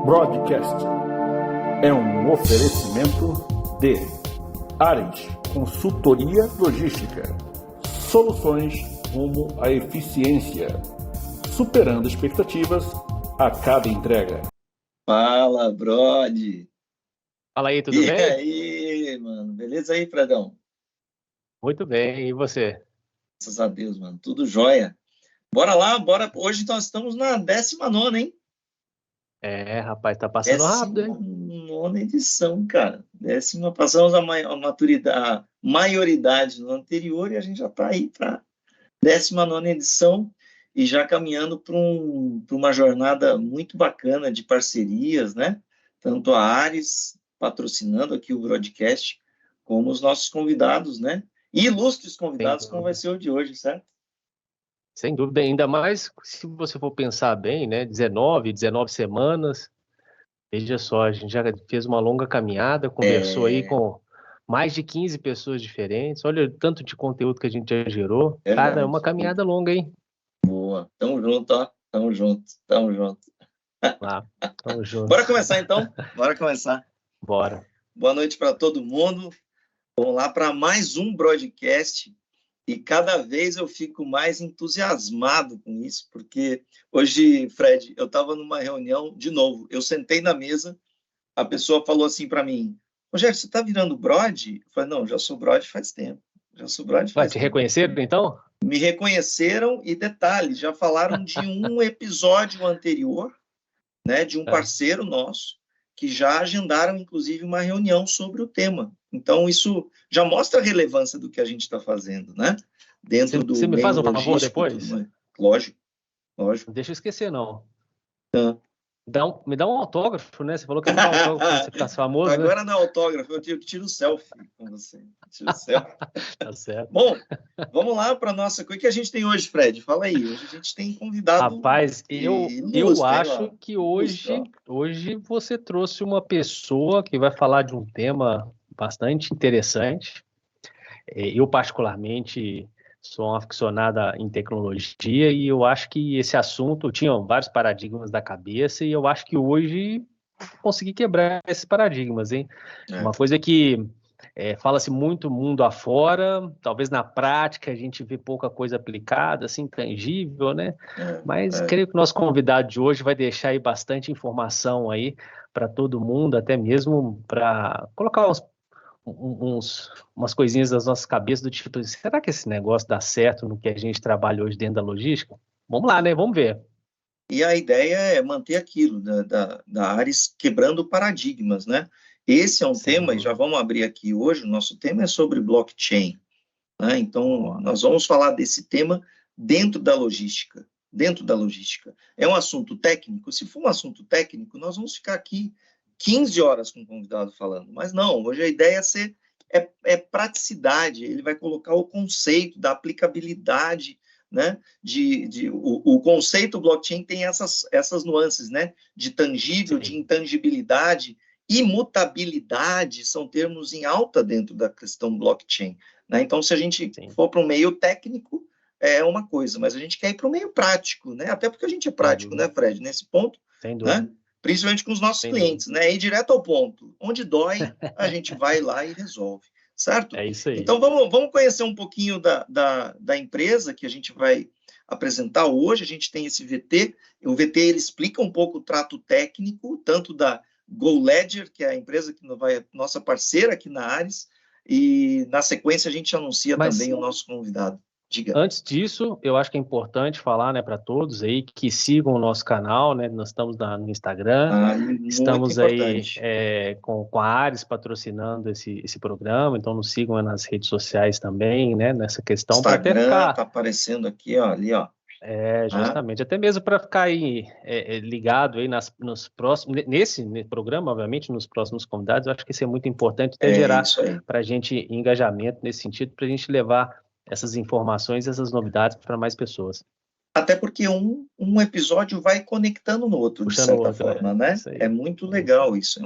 Broadcast é um oferecimento de Ares Consultoria Logística. Soluções rumo à eficiência, superando expectativas a cada entrega. Fala, Brod! Fala aí, tudo bem? E aí, mano? Beleza aí, Fredão? Muito bem, e você? Graças a Deus, mano. Tudo jóia. Bora lá, bora. Hoje nós estamos na 19ª, hein? Rapaz, tá passando rápido, hein? 19ª edição, cara. Passamos a maioridade no anterior e a gente já tá aí pra 19ª edição e já caminhando para uma jornada muito bacana de parcerias, né? Tanto a Ares patrocinando aqui o broadcast, como os nossos convidados, né? E ilustres convidados, como vai ser o de hoje, certo? Sem dúvida, ainda mais se você for pensar bem, né? 19 semanas. Veja só, a gente já fez uma longa caminhada, conversou aí com mais de 15 pessoas diferentes. Olha o tanto de conteúdo que a gente já gerou. Cara, é uma caminhada longa, hein? Boa. Tamo junto, ó. Tamo junto. Tamo junto. Bora começar, então? Bora começar. Bora. Boa noite para todo mundo. Vamos lá para mais um broadcast. E cada vez eu fico mais entusiasmado com isso, porque hoje, Fred, eu estava numa reunião, de novo, eu sentei na mesa, a pessoa falou assim para mim, Rogério, você está virando Brod? Eu falei, não, já sou Brod faz tempo. Te reconheceram, então? Me reconheceram e, detalhe, já falaram de um episódio anterior, né, de um parceiro nosso, que já agendaram, inclusive, uma reunião sobre o tema. Então, isso já mostra a relevância do que a gente está fazendo, né? Dentro do Você me faz um favor logístico, depois? Lógico. Não deixa eu esquecer, não. Tá. Me dá um autógrafo, né? Você falou que ia me dar um autógrafo quando você ficasse famoso, Agora né? não é autógrafo, eu tiro o selfie com você. Tiro selfie. Tá certo. Bom, vamos lá para a nossa... O que a gente tem hoje, Fred? Fala aí. Hoje a gente tem convidado... Rapaz, eu acho que hoje você trouxe uma pessoa que vai falar de um tema bastante interessante. Eu, particularmente, sou uma aficionada em tecnologia e eu acho que esse assunto tinha vários paradigmas da cabeça e eu acho que hoje consegui quebrar esses paradigmas, hein? Uma coisa que fala-se muito mundo afora, talvez na prática a gente vê pouca coisa aplicada, assim, tangível, né? Mas creio que o nosso convidado de hoje vai deixar aí bastante informação aí para todo mundo, até mesmo para colocar umas coisinhas das nossas cabeças do tipo, será que esse negócio dá certo no que a gente trabalha hoje dentro da logística? Vamos lá, né? Vamos ver. E a ideia é manter aquilo da Ares quebrando paradigmas, né? Esse é um tema, e já vamos abrir aqui hoje, o nosso tema é sobre blockchain, né? Então, nós vamos falar desse tema dentro da logística. É um assunto técnico? Se for um assunto técnico, nós vamos ficar aqui 15 horas com o convidado falando, mas não, hoje a ideia é praticidade, ele vai colocar o conceito da aplicabilidade, né? O conceito blockchain tem essas nuances, né? De tangível, de intangibilidade, imutabilidade, são termos em alta dentro da questão blockchain, né? Então, se a gente for para o meio técnico, é uma coisa, mas a gente quer ir para o meio prático, né? Até porque a gente é prático, né, Fred? Nesse ponto, sem dúvida. Né? Principalmente com os nossos clientes, né? Ir direto ao ponto. Onde dói, a gente vai lá e resolve, certo? É isso aí. Então, vamos conhecer um pouquinho da empresa que a gente vai apresentar hoje. A gente tem esse VT. O VT, ele explica um pouco o trato técnico, tanto da GoLedger, que é a empresa que vai, nossa parceira aqui na Ares, e na sequência a gente anuncia também o nosso convidado. Diga. Antes disso, eu acho que é importante falar, né, para todos aí que sigam o nosso canal, né? Nós estamos no Instagram, estamos aí com a Ares patrocinando esse programa, então nos sigam nas redes sociais também, né? Nessa questão para até ficar. Tá aparecendo aqui, ó, ali, ó. Justamente, até mesmo para ficar aí ligado aí nos próximos, nesse programa, obviamente, nos próximos convidados, eu acho que isso é muito importante, até gerar para a gente engajamento nesse sentido, para a gente levar essas informações, essas novidades para mais pessoas. Até porque um episódio vai conectando no outro, de certa forma, né? É muito legal isso,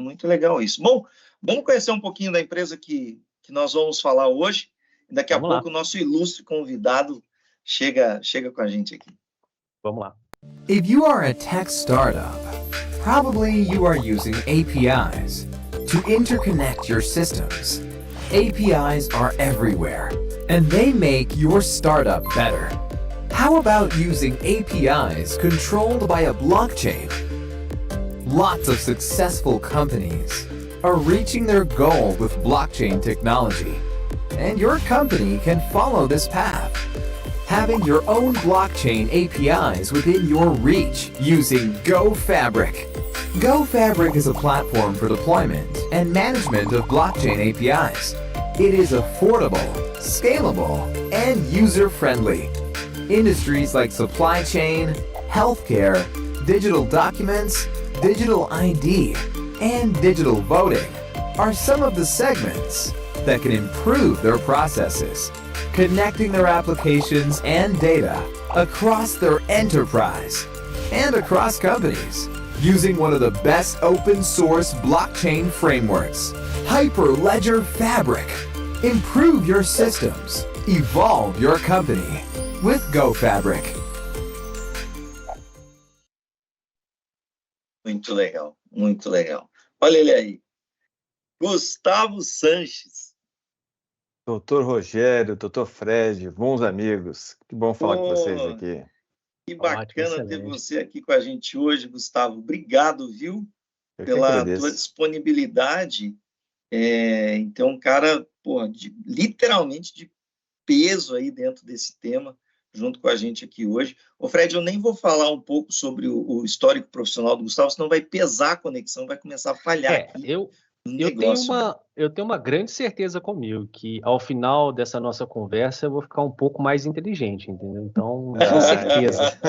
Bom, vamos conhecer um pouquinho da empresa que nós vamos falar hoje. Daqui a pouco o nosso ilustre convidado chega com a gente aqui. Vamos lá. If you are a tech startup, Probably you are using APIs to interconnect your systems. APIs are everywhere, and they make your startup better. How about using APIs controlled by a blockchain? Lots of successful companies are reaching their goal with blockchain technology, and your company can follow this path. Having your own blockchain APIs within your reach using GoFabric. GoFabric is a platform for deployment and management of blockchain APIs. It is affordable, scalable, and user-friendly. Industries like supply chain, healthcare, digital documents, digital ID, and digital voting are some of the segments that can improve their processes, connecting their applications and data across their enterprise and across companies using one of the best open source blockchain frameworks, Hyperledger Fabric. Improve your systems, evolve your company with GoFabric. Muito legal, muito legal. Olha ele aí. Gustavo Sanches. Doutor Rogério, doutor Fred, bons amigos. Que bom falar com vocês aqui. Que bacana ter você aqui com a gente hoje, Gustavo. Obrigado, viu? Pela tua disponibilidade. Então, um cara, literalmente de peso aí dentro desse tema, junto com a gente aqui hoje. Ô, Fred, eu nem vou falar um pouco sobre o histórico profissional do Gustavo, senão vai pesar a conexão, vai começar a falhar aqui. Eu tenho uma grande certeza comigo que ao final dessa nossa conversa eu vou ficar um pouco mais inteligente, entendeu? Então, com certeza.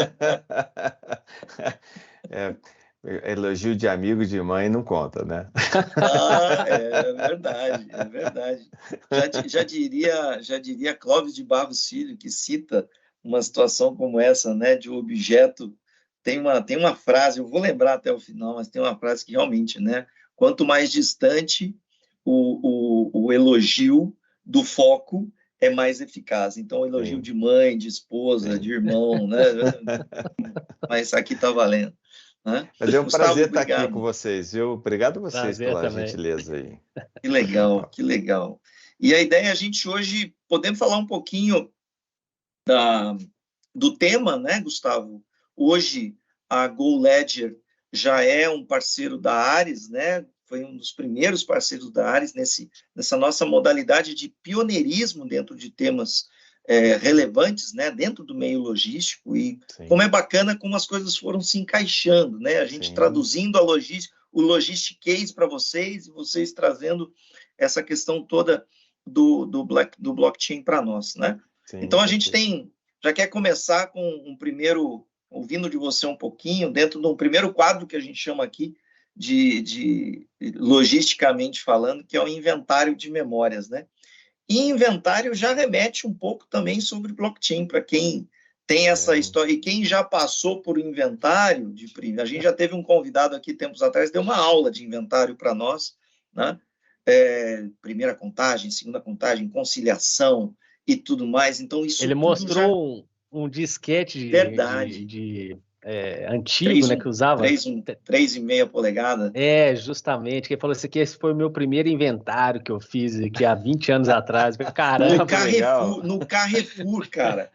Elogio de amigo de mãe não conta, né? É verdade, é verdade. Já diria Clóvis de Barros Filho, que cita uma situação como essa, né, de objeto. Tem uma frase, eu vou lembrar até o final, mas tem uma frase que realmente, né, quanto mais distante o elogio do foco, é mais eficaz. Então, o elogio de mãe, de esposa, de irmão, né? Mas aqui está valendo. Né? Mas é um prazer estar aqui com vocês, viu? Obrigado a vocês pela gentileza aí. Que legal, que legal. E a ideia é a gente hoje podemos falar um pouquinho do tema, né, Gustavo? Hoje, a GoLedger já é um parceiro da Ares, né? Foi um dos primeiros parceiros da Ares nessa nossa modalidade de pioneirismo dentro de temas relevantes, né? Dentro do meio logístico. E como é bacana como as coisas foram se encaixando, né? A gente traduzindo a logística, o Logistic Case para vocês, e vocês trazendo essa questão toda do blockchain para nós, né? Então, a gente já quer começar com um primeiro, ouvindo de você um pouquinho, dentro de um primeiro quadro que a gente chama aqui de logisticamente falando, que é o inventário de memórias, né? E inventário já remete um pouco também sobre blockchain, para quem tem essa história, e quem já passou por inventário, a gente já teve um convidado aqui tempos atrás, deu uma aula de inventário para nós, né? Primeira contagem, segunda contagem, conciliação e tudo mais. Então, isso ele mostrou um disquete antigo, né, que usava 3,5 polegadas. Justamente, que ele falou assim, que esse foi o meu primeiro inventário que eu fiz aqui há 20 anos atrás. Caramba, no Carrefour, cara.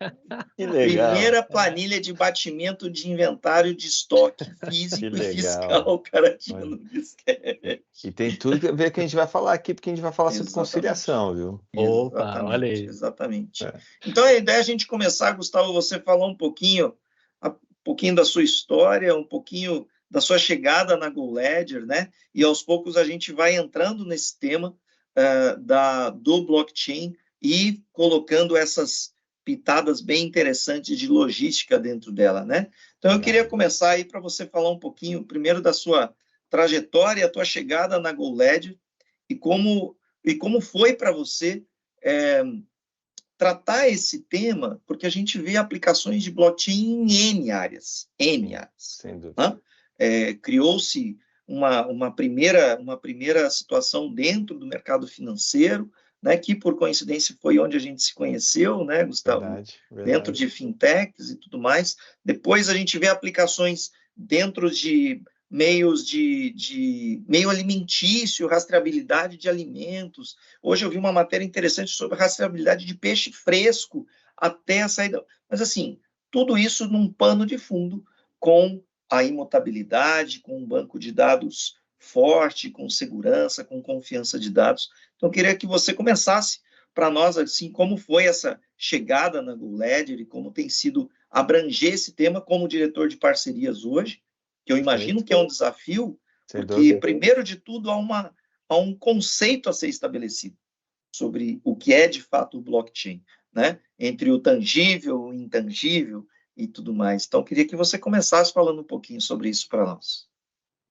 Que legal. Primeira planilha de batimento de inventário de estoque físico e fiscal, o cara tinha no disquete. E tem tudo a ver que a gente vai falar aqui, porque a gente vai falar sobre conciliação, viu? Opa, olha aí. Exatamente. Então, a ideia é a gente começar, Gustavo, você falar um pouquinho da sua história, um pouquinho da sua chegada na GoLedger, né? E aos poucos a gente vai entrando nesse tema do blockchain e colocando essas pitadas bem interessantes de logística dentro dela, né? Então, eu queria começar aí para você falar um pouquinho, primeiro, da sua trajetória, a tua chegada na GoLedger e como foi para você tratar esse tema, porque a gente vê aplicações de blockchain em N áreas. Sem dúvida. Criou-se uma primeira situação dentro do mercado financeiro, né, que, por coincidência, foi onde a gente se conheceu, né, Gustavo? Verdade. Dentro de fintechs e tudo mais. Depois a gente vê aplicações dentro de meios meio alimentício, rastreabilidade de alimentos. Hoje eu vi uma matéria interessante sobre rastreabilidade de peixe fresco até a saída. Mas, assim, tudo isso num pano de fundo com a imutabilidade, com um banco de dados forte, com segurança, com confiança de dados. Então, eu queria que você começasse para nós, assim, como foi essa chegada na GoLedger e como tem sido abranger esse tema como diretor de parcerias hoje, que eu imagino que é um desafio, porque, primeiro de tudo, há um conceito a ser estabelecido sobre o que é, de fato, o blockchain, né? Entre o tangível, o intangível e tudo mais. Então, eu queria que você começasse falando um pouquinho sobre isso para nós.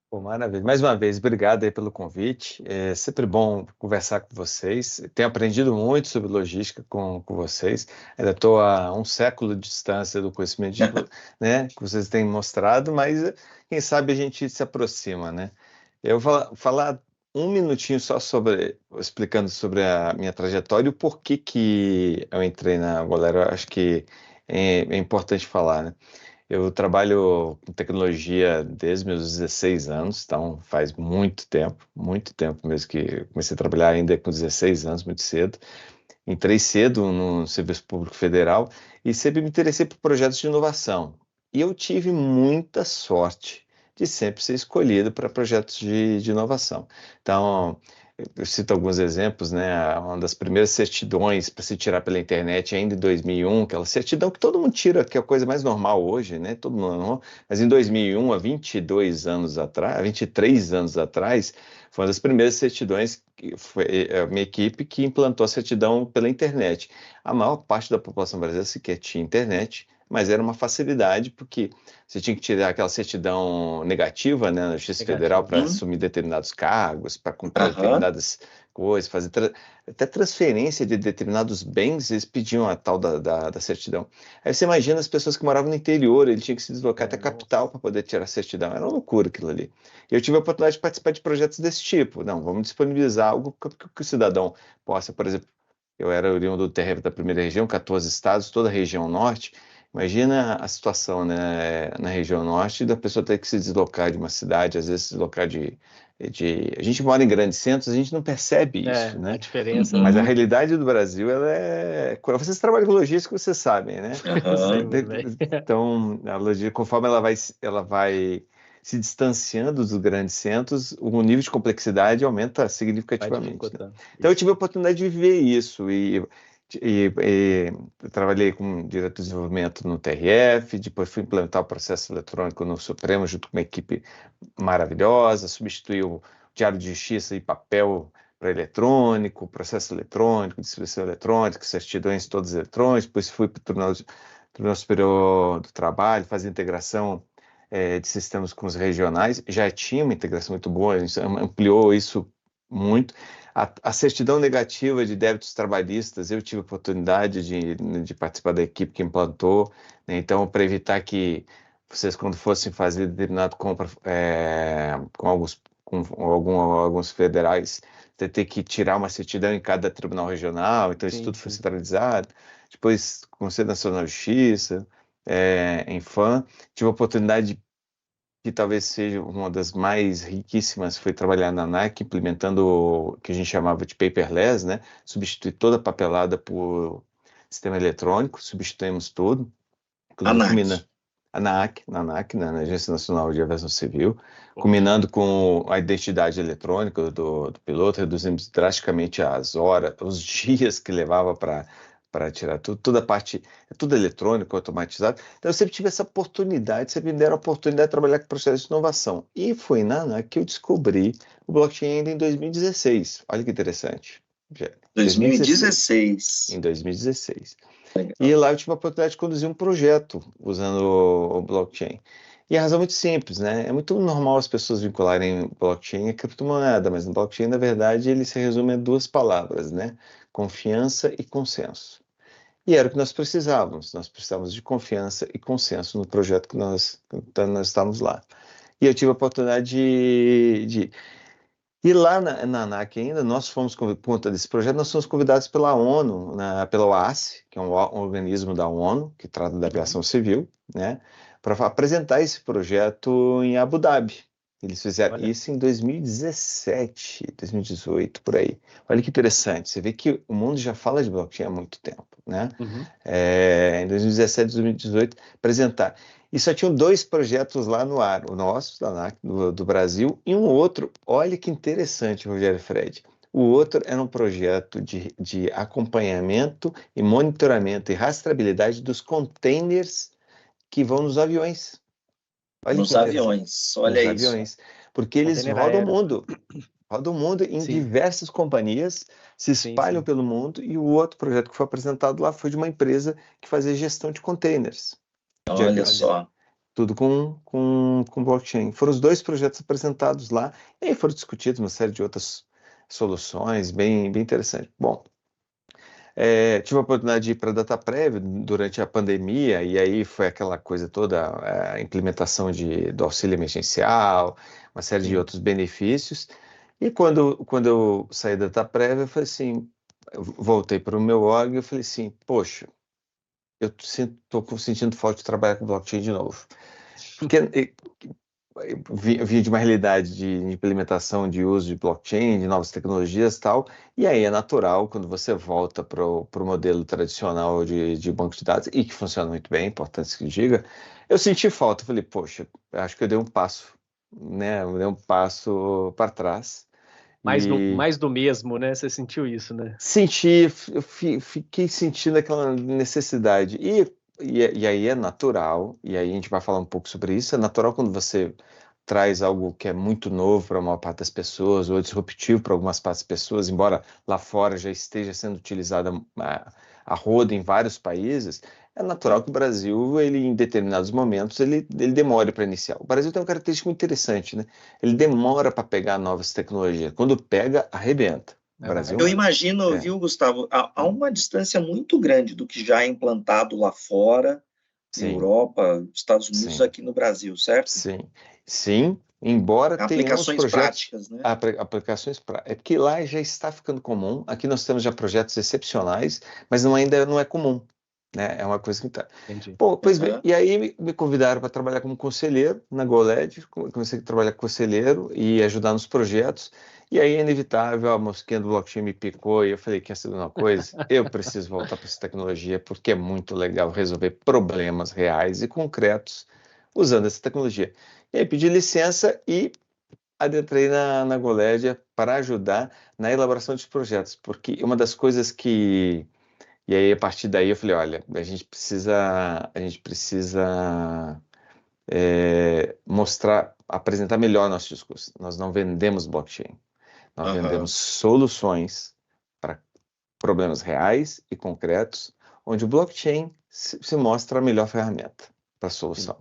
Pô, maravilha. Mais uma vez, obrigado aí pelo convite. É sempre bom conversar com vocês. Tenho aprendido muito sobre logística com vocês. Ainda estou a um século de distância do conhecimento né, que vocês têm mostrado, mas quem sabe a gente se aproxima, né? Eu vou falar um minutinho só explicando sobre a minha trajetória e o porquê que eu entrei na Galera. Eu acho que é importante falar, né? Eu trabalho com tecnologia desde meus 16 anos, então faz muito tempo mesmo que comecei a trabalhar ainda com 16 anos, muito cedo. Entrei cedo no Serviço Público Federal e sempre me interessei por projetos de inovação. E eu tive muita sorte de sempre ser escolhido para projetos de inovação. Então, eu cito alguns exemplos, né? Uma das primeiras certidões para se tirar pela internet ainda em 2001, aquela certidão que todo mundo tira, que é a coisa mais normal hoje, né? Todo mundo, mas em 2001, há 22 anos atrás, 23 anos atrás, foi uma das primeiras certidões que foi a minha equipe que implantou a certidão pela internet. A maior parte da população brasileira sequer tinha internet, mas era uma facilidade porque você tinha que tirar aquela certidão negativa, né, na Justiça Federal para assumir determinados cargos, para comprar determinadas coisas, fazer até transferência de determinados bens, eles pediam a tal da certidão. Aí você imagina as pessoas que moravam no interior, ele tinha que se deslocar até a capital para poder tirar a certidão. Era uma loucura aquilo ali. Eu tive a oportunidade de participar de projetos desse tipo. Não, vamos disponibilizar algo que o cidadão possa, por exemplo, eu era oriundo do terreno da primeira região, 14 estados, toda a região norte. Imagina a situação, né, na região norte da pessoa ter que se deslocar de uma cidade, às vezes se deslocar A gente mora em grandes centros, a gente não percebe isso, né? A diferença. Mas a realidade do Brasil, ela é... Vocês trabalham com logística, vocês sabem, né? Então, a logística, conforme ela vai se distanciando dos grandes centros, o nível de complexidade aumenta significativamente. Né? Então, eu tive a oportunidade de viver isso e eu trabalhei com diretor de desenvolvimento no TRF, depois fui implementar o processo eletrônico no Supremo junto com uma equipe maravilhosa, substituiu o Diário de Justiça e papel para eletrônico, processo eletrônico, distribuição eletrônica, certidões todas eletrônicas, depois fui para o Tribunal Superior do Trabalho, fazer integração de sistemas com os regionais, já tinha uma integração muito boa, a gente ampliou isso muito. A certidão negativa de débitos trabalhistas, eu tive a oportunidade de participar da equipe que implantou, né? Então, para evitar que vocês, quando fossem fazer determinado compra com alguns federais, ter que tirar uma certidão em cada tribunal regional, então isso tudo foi centralizado. Depois, Conselho Nacional de Justiça, Infam, tive a oportunidade que talvez seja uma das mais riquíssimas, foi trabalhar na ANAC, implementando o que a gente chamava de paperless, né? Substituir toda a papelada por sistema eletrônico, substituímos tudo. Na Agência Nacional de Aviação Civil, combinando com a identidade eletrônica do piloto, reduzimos drasticamente as horas, os dias que levava para tirar tudo, toda a parte, tudo eletrônico, automatizado. Então, eu sempre tive essa oportunidade, sempre me deram a oportunidade de trabalhar com processos de inovação. E foi na ANAC que eu descobri o blockchain ainda em 2016. Olha que interessante. 2016. Em 2016. Legal. E lá eu tive a oportunidade de conduzir um projeto usando o blockchain. E a razão é muito simples, né? É muito normal as pessoas vincularem blockchain a criptomoeda, mas no blockchain, na verdade, ele se resume a duas palavras, né? Confiança e consenso. E era o que nós precisávamos. Nós precisávamos de confiança e consenso no projeto que nós estávamos lá. E eu tive a oportunidade de e lá na ANAC ainda, nós fomos, por conta desse projeto, nós fomos convidados pela ONU, pela OASI, que é um organismo da ONU, que trata da aviação civil, né, para apresentar esse projeto em Abu Dhabi. Eles fizeram Olha. isso em 2017, 2018, por aí. Olha que interessante, você vê que o mundo já fala de blockchain há muito tempo, né? Uhum. Em 2017, 2018, apresentar. E só tinham 2 projetos lá no ar, o nosso, da ANAC, do Brasil, e um outro, olha que interessante, Rogério Fred. O outro era um projeto de acompanhamento e monitoramento e rastreabilidade dos containers que vão nos aviões. Olha Nos que interessante. aviões, olha Nos isso. aviões. Porque eles Container rodam o aéreo. mundo. Rodam o mundo em Sim. diversas companhias, se Sim, espalham sim. pelo mundo, e o outro projeto que foi apresentado lá foi de uma empresa que fazia gestão de containers de Olha aviões. só. Tudo com blockchain. Foram os 2 projetos apresentados lá, e aí foram discutidos uma série de outras soluções, bem interessante. Bom, tive a oportunidade de ir para a DataPrev durante a pandemia, e aí foi aquela coisa toda, a implementação do auxílio emergencial, uma série de Sim. outros benefícios. E quando eu saí da DataPrev, eu falei assim, eu voltei para o meu org e eu falei assim, poxa, eu estou sentindo falta de trabalhar com blockchain de novo. Porque eu vinha de uma realidade de implementação de uso de blockchain, de novas tecnologias e tal, e aí é natural quando você volta para o modelo tradicional de banco de dados, e que funciona muito bem, importante que diga, eu senti falta, falei, poxa, acho que eu dei um passo, né, eu dei um passo para trás, Mais do mesmo, né? Você sentiu isso, né? senti, eu fiquei sentindo aquela necessidade. E aí é natural, e aí a gente vai falar um pouco sobre isso, é natural quando você traz algo que é muito novo para a maior parte das pessoas, ou disruptivo para algumas partes das pessoas, embora lá fora já esteja sendo utilizada a roda em vários países, é natural que o Brasil, ele, em determinados momentos, ele demore para iniciar. O Brasil tem uma característica muito interessante, né? Ele demora para pegar novas tecnologias. Quando pega, arrebenta. O Brasil, Eu imagino, é. viu, Gustavo, há uma distância muito grande do que já é implantado lá fora, Sim, Europa, Estados Unidos, sim, aqui no Brasil, certo? sim, embora tenhamos Aplicações projetos, práticas, né? aplicações é porque lá já está ficando comum. Aqui nós temos já projetos excepcionais, mas ainda não é comum, né? É uma coisa que está. Entendi. Bom, pois bem, Aham. e aí me convidaram para trabalhar como conselheiro na GoLed, comecei a trabalhar como conselheiro e ajudar nos projetos, e aí é inevitável, a mosquinha do blockchain me picou, e eu falei, quer saber uma coisa? Eu preciso voltar para essa tecnologia, porque é muito legal resolver problemas reais e concretos usando essa tecnologia. E aí pedi licença e adentrei na GoLed para ajudar na elaboração dos projetos, porque uma das coisas que... E aí, a partir daí, eu falei, olha, a gente precisa mostrar, apresentar melhor nosso discurso. Nós não vendemos blockchain, nós Aham. vendemos soluções para problemas reais e concretos, onde o blockchain se mostra a melhor ferramenta para a solução.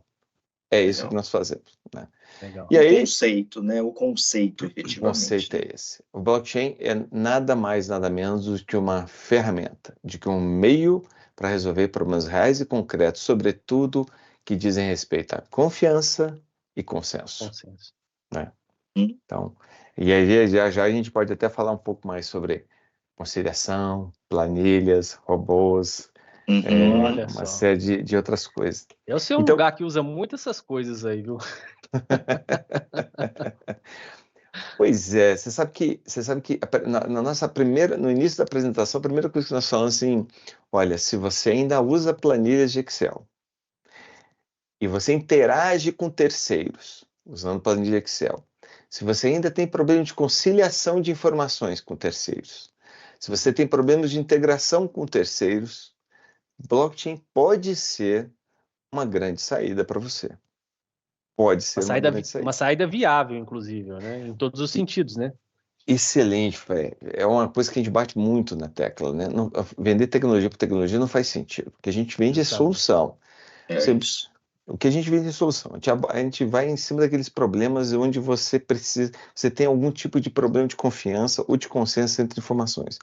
É isso Legal. que nós fazemos, né? Legal. E O aí, conceito, né? O conceito, o efetivamente. conceito é esse. O blockchain é nada mais, nada menos do que uma ferramenta, de que um meio para resolver problemas reais e concretos, sobretudo que dizem respeito à confiança e consenso, Consenso. né? Hum. Então, e aí já a gente pode até falar um pouco mais sobre conciliação, planilhas, robôs, Uhum. Olha uma só. série de outras coisas. Eu sei um Então, lugar que usa muito essas coisas aí, viu? pois é, você sabe que na nossa no início da apresentação, a primeira coisa que nós falamos assim, olha, se você ainda usa planilhas de Excel e você interage com terceiros usando planilha de Excel, se você ainda tem problema de conciliação de informações com terceiros, se você tem problemas de integração com terceiros, blockchain pode ser uma grande saída para você. Pode ser uma grande saída. Uma saída viável, inclusive, né? Em todos os sentidos, né? Excelente, Fé. É uma coisa que a gente bate muito na tecla, né? Vender tecnologia por tecnologia não faz sentido, porque a gente vende Exatamente. solução. É isso. O que a gente vende é solução. A gente vai em cima daqueles problemas onde você tem algum tipo de problema de confiança ou de consenso entre informações.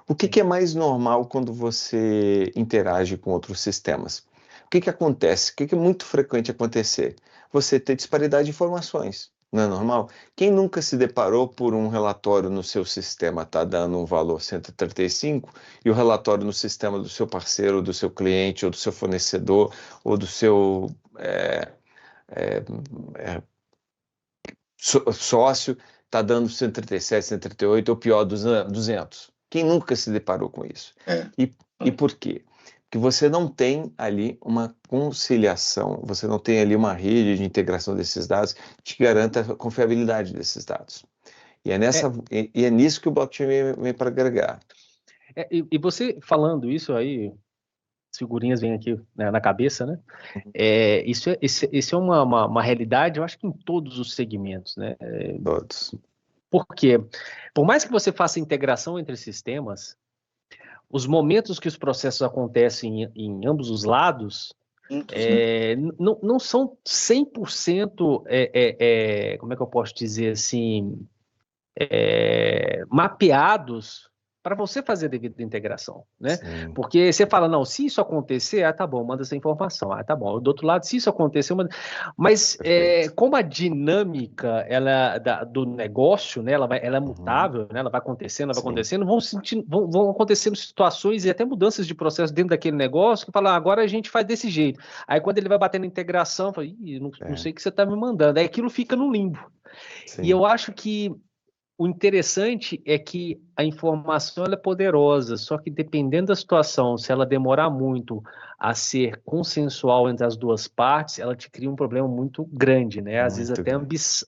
O que é mais normal quando você interage com outros sistemas? O que acontece? O que é muito frequente acontecer? Você ter disparidade de informações. Não é normal? Quem nunca se deparou por um relatório no seu sistema está dando um valor 135 e o relatório no sistema do seu parceiro, do seu cliente, ou do seu fornecedor, ou do seu sócio está dando 137, 138, ou pior, 200. Quem nunca se deparou com isso? E por quê? Porque você não tem ali uma conciliação, você não tem ali uma rede de integração desses dados que garanta a confiabilidade desses dados. E é nisso que o blockchain vem para agregar. E você falando isso aí, as figurinhas vêm aqui, né, na cabeça, né? Isso é uma realidade, eu acho que em todos os segmentos, né? Todos. Por quê? Por mais que você faça integração entre sistemas, os momentos que os processos acontecem em ambos os lados não são 100%, como é que eu posso dizer assim, mapeados para você fazer a devida integração, né? Sim. Porque você fala, não, se isso acontecer, tá bom, manda essa informação, tá bom. Do outro lado, se isso acontecer, mas como a dinâmica do negócio, né, ela é mutável, né, ela vai acontecendo, vão acontecendo situações e até mudanças de processo dentro daquele negócio que fala, agora a gente faz desse jeito. Aí quando ele vai batendo integração, fala, não sei o que você está me mandando. Aí aquilo fica no limbo. Sim. E eu acho que o interessante é que a informação ela é poderosa, só que dependendo da situação, se ela demorar muito a ser consensual entre as duas partes, ela te cria um problema muito grande, né? Às vezes até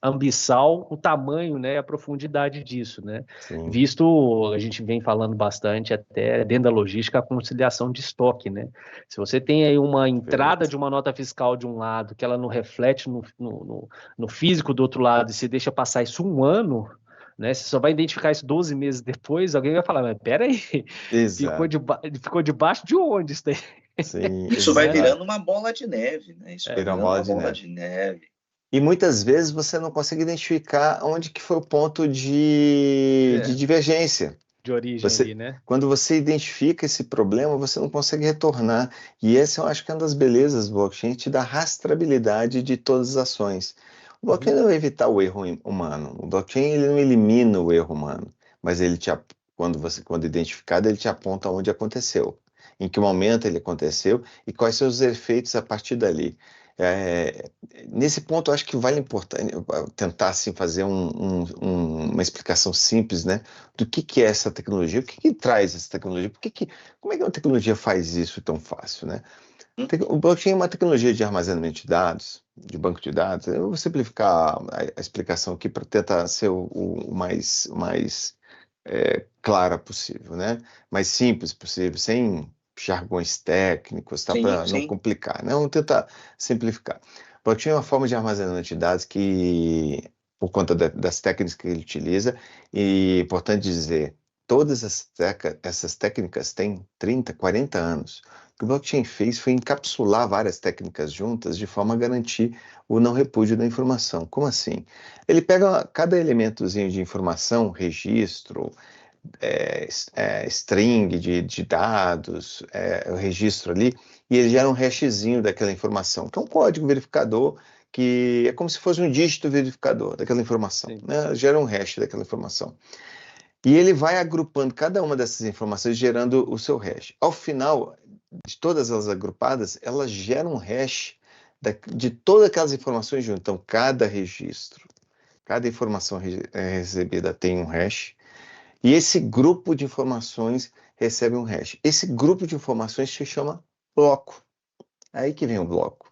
ambiçal o tamanho, né, a profundidade disso, né? Sim. Visto, a gente vem falando bastante até dentro da logística, a conciliação de estoque, né? Se você tem aí uma entrada de uma nota fiscal de um lado, que ela não reflete no físico do outro lado, e se deixa passar isso um ano, né? Você só vai identificar isso 12 meses depois, alguém vai falar, mas peraí, ficou debaixo de onde isso daí? Sim, isso vai virando uma bola de neve, né? Isso vai virando uma bola de neve. E muitas vezes você não consegue identificar onde que foi o ponto de divergência. De origem ali, né? Quando você identifica esse problema, você não consegue retornar. E essa eu acho que é uma das belezas do blockchain, te dá rastreabilidade de todas as ações. O blockchain não vai evitar o erro humano. O blockchain ele não elimina o erro humano, mas ele quando identificado, ele te aponta onde aconteceu, em que momento ele aconteceu e quais são os efeitos a partir dali. Nesse ponto, eu acho que vale tentar assim, fazer uma explicação simples, né, do que é essa tecnologia, o que traz essa tecnologia, como é que uma tecnologia faz isso tão fácil, né? O blockchain é uma tecnologia de armazenamento de dados, de banco de dados. Eu vou simplificar a explicação aqui para tentar ser o mais clara possível, né? Mais simples possível, sem jargões técnicos, tá? Para não complicar, né? Vamos tentar simplificar. O blockchain é uma forma de armazenamento de dados que, por conta das técnicas que ele utiliza, e importante dizer, todas essas técnicas têm 30, 40 anos. O que o blockchain fez foi encapsular várias técnicas juntas de forma a garantir o não repúdio da informação. Como assim? Ele pega cada elementozinho de informação, registro, string de dados, o registro ali, e ele gera um hashzinho daquela informação, que é um código verificador, que é como se fosse um dígito verificador daquela informação, né? Gera um hash daquela informação. E ele vai agrupando cada uma dessas informações, gerando o seu hash. Ao final, de todas elas agrupadas, elas geram um hash de todas aquelas informações juntas. Então, cada registro, cada informação recebida tem um hash, e esse grupo de informações recebe um hash. Esse grupo de informações se chama bloco. Aí que vem o bloco.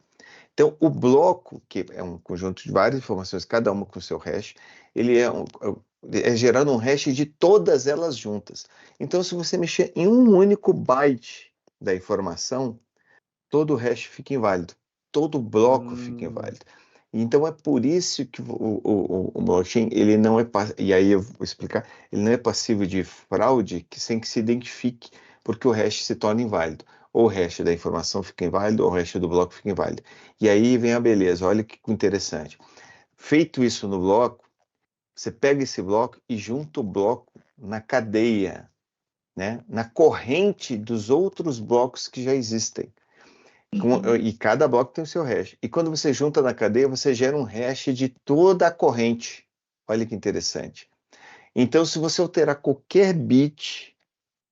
Então, o bloco, que é um conjunto de várias informações, cada uma com o seu hash, ele é gerando um hash de todas elas juntas. Então, se você mexer em um único byte da informação, todo o hash fica inválido, todo o bloco fica inválido. Então, é por isso que o blockchain, ele não é, e aí eu vou explicar, ele não é passível de fraude sem que se identifique, porque o hash se torna inválido. Ou o hash da informação fica inválido, ou o hash do bloco fica inválido. E aí vem a beleza, olha que interessante. Feito isso no bloco, você pega esse bloco e junta o bloco na cadeia, né? Na corrente dos outros blocos que já existem. E cada bloco tem o seu hash. E quando você junta na cadeia, você gera um hash de toda a corrente. Olha que interessante. Então, se você alterar qualquer bit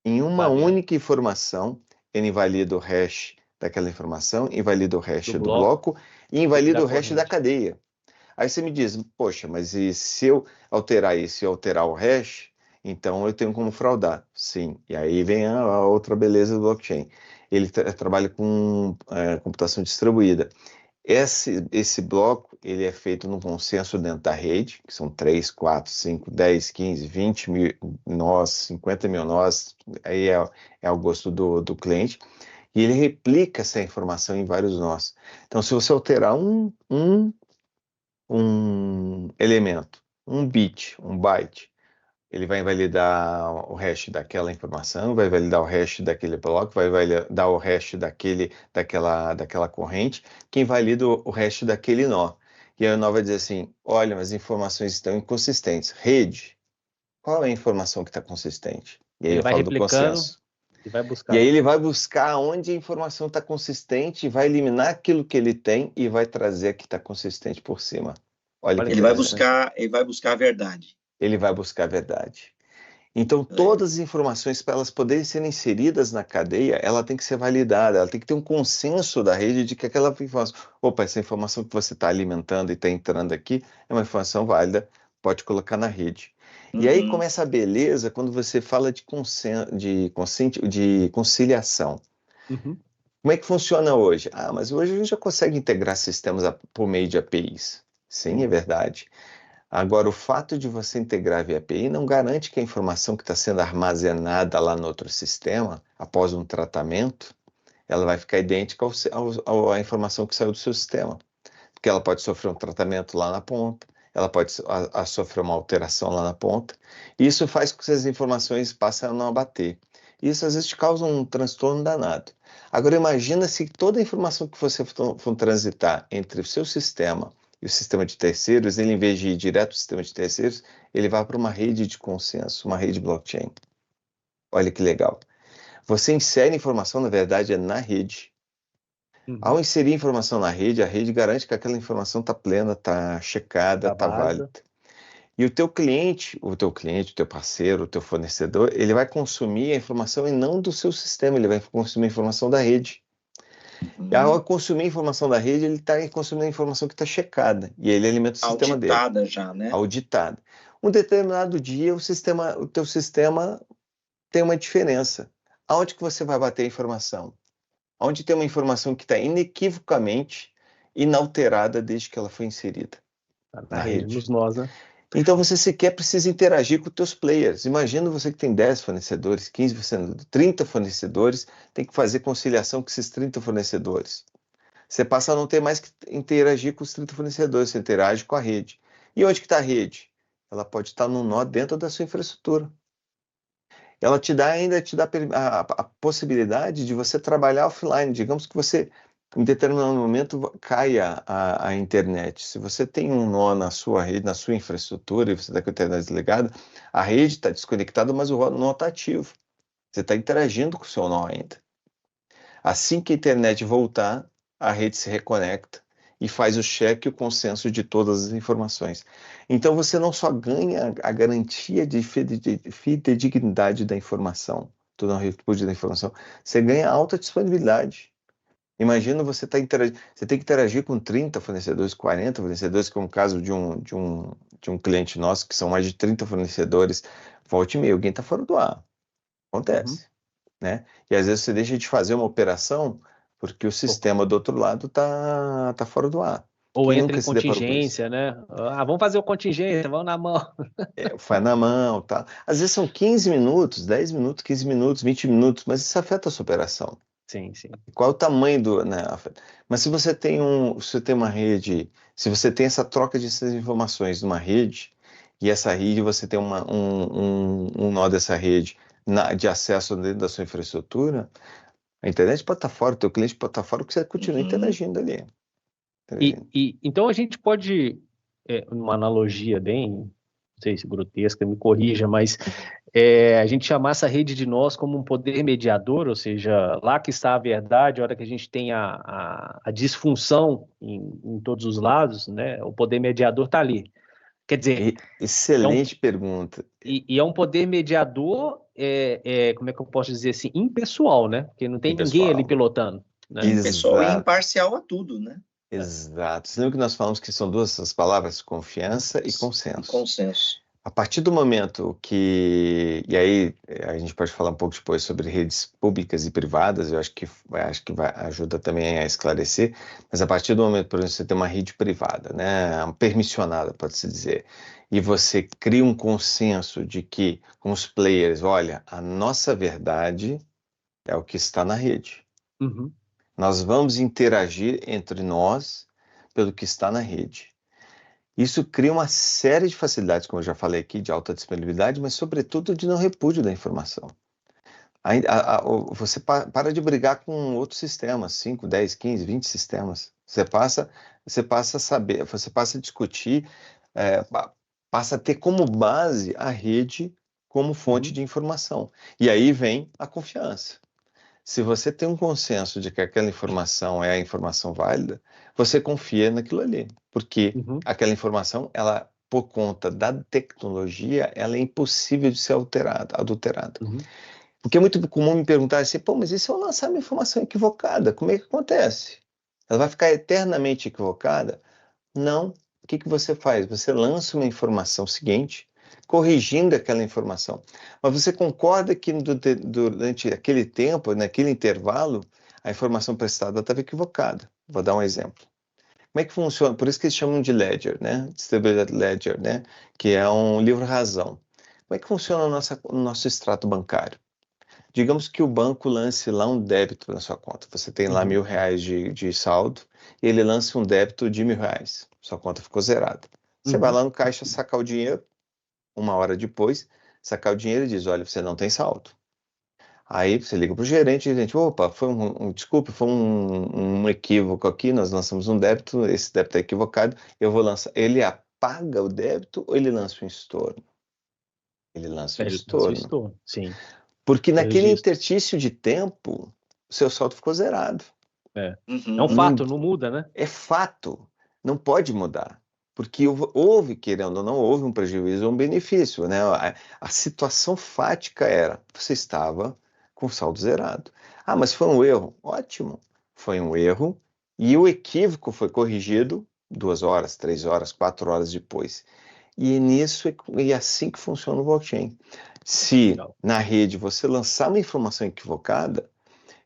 em uma única informação, ele invalida o hash daquela informação, invalida o hash do bloco e invalida o hash da cadeia. Aí você me diz, poxa, mas e se eu alterar isso e alterar o hash, então eu tenho como fraudar. Sim, e aí vem a outra beleza do blockchain. Ele trabalha com computação distribuída. Esse bloco, ele é feito num consenso dentro da rede, que são 3, 4, 5, 10, 15, 20 mil nós, 50 mil nós, aí é ao gosto do cliente, e ele replica essa informação em vários nós. Então, se você alterar um elemento, um bit, um byte, ele vai invalidar o hash daquela informação, vai validar o hash daquele bloco, vai validar o hash daquela corrente, que invalida o hash daquele nó. E aí o nó vai dizer assim, olha, mas as informações estão inconsistentes. Rede, qual é a informação que está consistente? E aí Ele eu vai falo do replicando consenso. e vai buscar. E aí ele vai buscar onde a informação está consistente, vai eliminar aquilo que ele tem e vai trazer a que está consistente por cima. Olha que Ele vai interessante. buscar a verdade. Ele vai buscar a verdade. Então, todas as informações, para elas poderem ser inseridas na cadeia, ela tem que ser validada, ela tem que ter um consenso da rede de que aquela informação, opa, essa informação que você está alimentando e está entrando aqui é uma informação válida, pode colocar na rede. E aí começa a beleza quando você fala de conciliação. Como é que funciona hoje? Ah, mas hoje a gente já consegue integrar sistemas por meio de APIs. Sim, é verdade. Agora, o fato de você integrar via API não garante que a informação que está sendo armazenada lá no outro sistema, após um tratamento, ela vai ficar idêntica à informação que saiu do seu sistema. Porque ela pode sofrer um tratamento lá na ponta, ela pode sofrer uma alteração lá na ponta. E isso faz com que as informações passem a não bater. Isso, às vezes, te causa um transtorno danado. Agora, imagina se toda a informação que você for transitar entre o seu sistema e o sistema de terceiros, ele, em vez de ir direto para o sistema de terceiros, ele vai para uma rede de consenso, uma rede blockchain. Olha que legal. Você insere informação, na verdade, na rede. Ao inserir informação na rede, a rede garante que aquela informação está plena, está checada, está válida. E o teu cliente, o teu parceiro, o teu fornecedor, ele vai consumir a informação e não do seu sistema, ele vai consumir a informação da rede. E ao consumir a informação da rede, ele está consumindo a informação que está checada. E ele alimenta o sistema dele. Auditada já, né? Auditada. Um determinado dia, o teu sistema tem uma diferença. Aonde que você vai bater a informação? Onde tem uma informação que está inequivocamente inalterada desde que ela foi inserida na rede. Nos nós, né? Então você sequer precisa interagir com os teus players. Imagina você que tem 10 fornecedores, 15 fornecedores, 30 fornecedores, tem que fazer conciliação com esses 30 fornecedores. Você passa a não ter mais que interagir com os 30 fornecedores, você interage com a rede. E onde que está a rede? Ela pode estar num nó dentro da sua infraestrutura. Ela ainda te dá a possibilidade de você trabalhar offline. Digamos que você, em determinado momento, caia a internet. Se você tem um nó na sua rede, na sua infraestrutura, e você está com a internet desligada, a rede está desconectada, mas o nó está ativo. Você está interagindo com o seu nó ainda. Assim que a internet voltar, a rede se reconecta e faz o cheque e o consenso de todas as informações. Então você não só ganha a garantia de fidedignidade da informação, do não repúdio da informação, você ganha alta disponibilidade. Imagina você tem que interagir com 30 fornecedores, 40 fornecedores, como o caso de um cliente nosso, que são mais de 30 fornecedores, volte e meia, alguém está fora do ar. Acontece. Né? E às vezes você deixa de fazer uma operação porque o sistema do outro lado tá fora do ar. Ou entra em contingência, né? Ah, vamos fazer o contingência, vamos na mão. Faz na mão, tá? Às vezes são 15 minutos, 10 minutos, 15 minutos, 20 minutos, mas isso afeta a sua operação. Sim. Qual é o tamanho do... Né? Mas se você tem uma rede, se você tem essa troca de informações numa rede, e essa rede, você tem um nó dessa rede de acesso dentro da sua infraestrutura, a internet pode estar fora, o teu cliente pode estar fora, porque você continua interagindo ali. Então a gente pode, uma analogia bem, não sei se grotesca, me corrija, mas a gente chamar essa rede de nós como um poder mediador, ou seja, lá que está a verdade, a hora que a gente tem a disfunção em todos os lados, né, o poder mediador está ali. Quer dizer... Excelente pergunta. E é um poder mediador, como é que eu posso dizer assim, impessoal, né? Porque não tem ninguém ali pilotando. Né? Impessoal e imparcial a tudo, né? Exato. Você lembra que nós falamos que são duas essas palavras, confiança e consenso. Consenso. A partir do momento que, e aí a gente pode falar um pouco depois sobre redes públicas e privadas, eu acho que ajuda também a esclarecer, mas a partir do momento, por exemplo, você tem uma rede privada, né, permissionada, pode-se dizer, e você cria um consenso de que, com os players, olha, a nossa verdade é o que está na rede. Uhum. Nós vamos interagir entre nós pelo que está na rede. Isso cria uma série de facilidades, como eu já falei aqui, de alta disponibilidade, mas sobretudo de não repúdio da informação. Você para de brigar com outros sistemas, 5, 10, 15, 20 sistemas. Você passa a saber, você passa a discutir, passa a ter como base a rede como fonte de informação. E aí vem a confiança. Se você tem um consenso de que aquela informação é a informação válida, você confia naquilo ali, porque aquela informação, ela, por conta da tecnologia, ela é impossível de ser adulterada. Porque é muito comum me perguntar assim, pô, mas e se eu lançar uma informação equivocada, como é que acontece? Ela vai ficar eternamente equivocada? Não. O que você faz? Você lança uma informação seguinte, corrigindo aquela informação. Mas você concorda que durante aquele tempo, naquele intervalo, a informação prestada estava equivocada. Vou dar um exemplo. Como é que funciona? Por isso que eles chamam de ledger, né? Distributed ledger, né? Que é um livro-razão. Como é que funciona o nosso extrato bancário? Digamos que o banco lance lá um débito na sua conta. Você tem lá R$1.000 de saldo e ele lança um débito de R$1.000. Sua conta ficou zerada. Você vai lá no caixa sacar o dinheiro. Uma hora depois, sacar o dinheiro e diz, olha, você não tem saldo. Aí você liga para o gerente e diz, opa, foi desculpe, foi um equívoco aqui, nós lançamos um débito, esse débito é equivocado, eu vou lançar. Ele apaga o débito ou ele lança um estorno? Ele lança um estorno. Sim. Porque naquele interstício de tempo, o seu saldo ficou zerado. É um fato, não muda, né? É fato, não pode mudar. Porque houve, querendo ou não, houve um prejuízo ou um benefício, né? A situação fática era, você estava com o saldo zerado. Ah, mas foi um erro. Ótimo, foi um erro e o equívoco foi corrigido 2 horas, 3 horas, 4 horas depois. E é assim que funciona o blockchain. Se na rede você lançar uma informação equivocada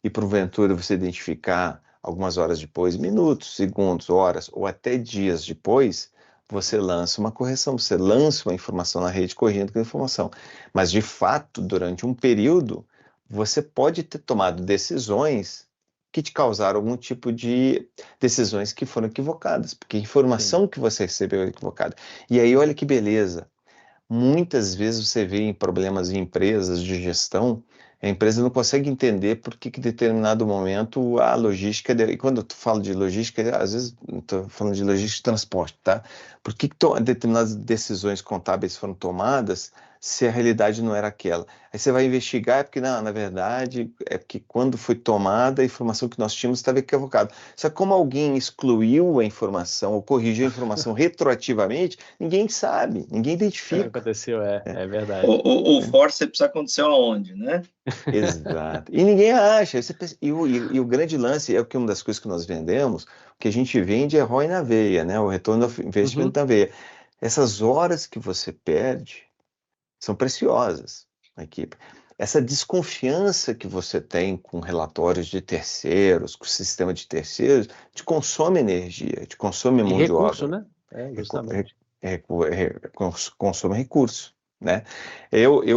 e porventura você identificar algumas horas depois, minutos, segundos, horas ou até dias depois, você lança uma correção, você lança uma informação na rede corrigindo aquela informação. Mas, de fato, durante um período, você pode ter tomado decisões que te causaram algum tipo de decisões que foram equivocadas, porque a informação que você recebeu é equivocada. E aí, olha que beleza. Muitas vezes você vê em problemas em empresas de gestão, a empresa não consegue entender por que em determinado momento a logística, e quando eu falo de logística, às vezes estou falando de logística de transporte, tá? Por que determinadas decisões contábeis foram tomadas se a realidade não era aquela? Aí você vai investigar, porque não, na verdade, é porque quando foi tomada a informação que nós tínhamos estava equivocada. Só que como alguém excluiu a informação ou corrigiu a informação retroativamente, ninguém sabe, ninguém identifica. O que aconteceu, é verdade. O forceps aconteceu aonde, né? Exato. E ninguém acha. E o grande lance é que uma das coisas que nós vendemos, o que a gente vende é ROI na veia, né? O retorno do investimento na veia. Essas horas que você perde são preciosas na equipe. Essa desconfiança que você tem com relatórios de terceiros, com o sistema de terceiros, te consome energia, te consome mão de obra. Recurso, né? Justamente. Consome recurso. Né?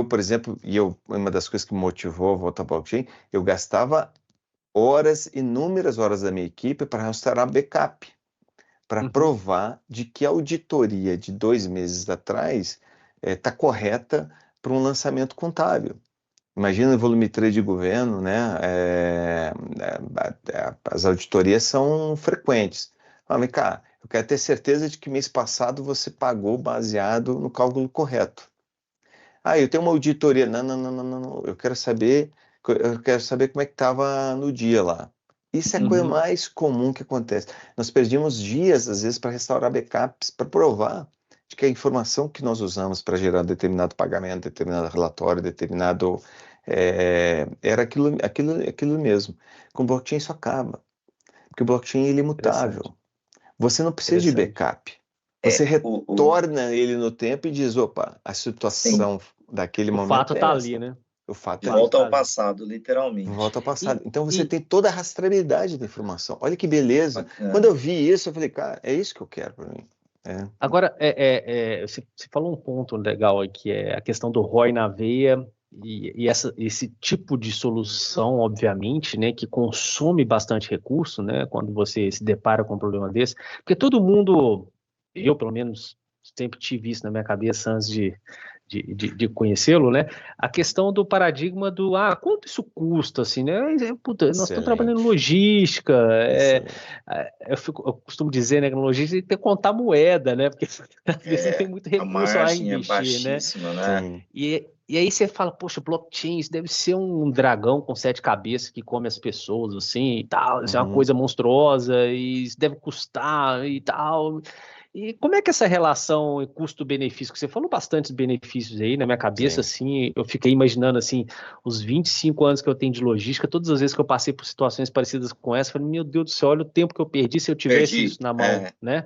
Por exemplo, uma das coisas que me motivou a voltar ao blockchain, eu gastava inúmeras horas da minha equipe para restaurar backup, para provar de que a auditoria de 2 meses atrás está correta para um lançamento contábil. Imagina o volumetria de governo, né? As auditorias são frequentes. Fala, cá, eu quero ter certeza de que mês passado você pagou baseado no cálculo correto. Eu tenho uma auditoria. Não. Eu quero saber como é que estava no dia lá. Isso é a coisa mais comum que acontece. Nós perdíamos dias, às vezes, para restaurar backups, para provar de que a informação que nós usamos para gerar determinado pagamento, determinado relatório, determinado... era aquilo mesmo. Com o blockchain isso acaba. Porque o blockchain ele é imutável. você não precisa de backup. Você retorna ele no tempo e diz, opa, a situação daquele momento o fato é está essa. ali, né? O fato de volta ao passado, literalmente. Volta ao passado. Então você tem toda a rastreabilidade da informação. Olha que beleza. Quando eu vi isso, eu falei, cara, é isso que eu quero para mim. Agora, você falou um ponto legal aí, que é a questão do ROI na veia e esse tipo de solução, obviamente, né, que consome bastante recurso, né, quando você se depara com um problema desse, porque todo mundo, eu pelo menos sempre tive isso na minha cabeça antes de conhecê-lo, né? A questão do paradigma do quanto isso custa, assim, né? Puta, nós estamos trabalhando em logística, eu costumo dizer, né, que na logística tem que contar moeda, né? Porque às vezes não tem muito recurso a investir, né? Né? E aí você fala, poxa, blockchain, isso deve ser um dragão com 7 cabeças que come as pessoas, assim, e tal, isso é uma coisa monstruosa, e isso deve custar, e tal. E como é que essa relação custo-benefício, que você falou bastantes benefícios aí, na minha cabeça, assim, eu fiquei imaginando, assim, os 25 anos que eu tenho de logística, todas as vezes que eu passei por situações parecidas com essa, eu falei, meu Deus do céu, olha o tempo que eu perdi se eu tivesse isso na mão, né?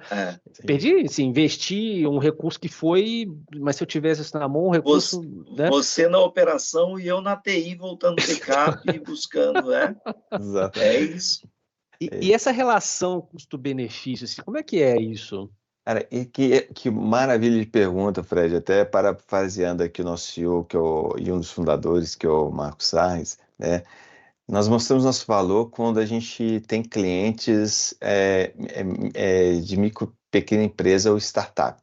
Perdi, assim, investi um recurso que foi, mas se eu tivesse isso na mão, um recurso... Você na operação e eu na TI voltando backup e buscando, Exato. É isso. E essa relação custo-benefício, assim, como é que é isso? Cara, e que maravilha de pergunta, Fred. Até parafraseando aqui o nosso CEO, e um dos fundadores, que é o Marcos Sarres, né? Nós mostramos nosso valor quando a gente tem clientes de pequena empresa ou startup.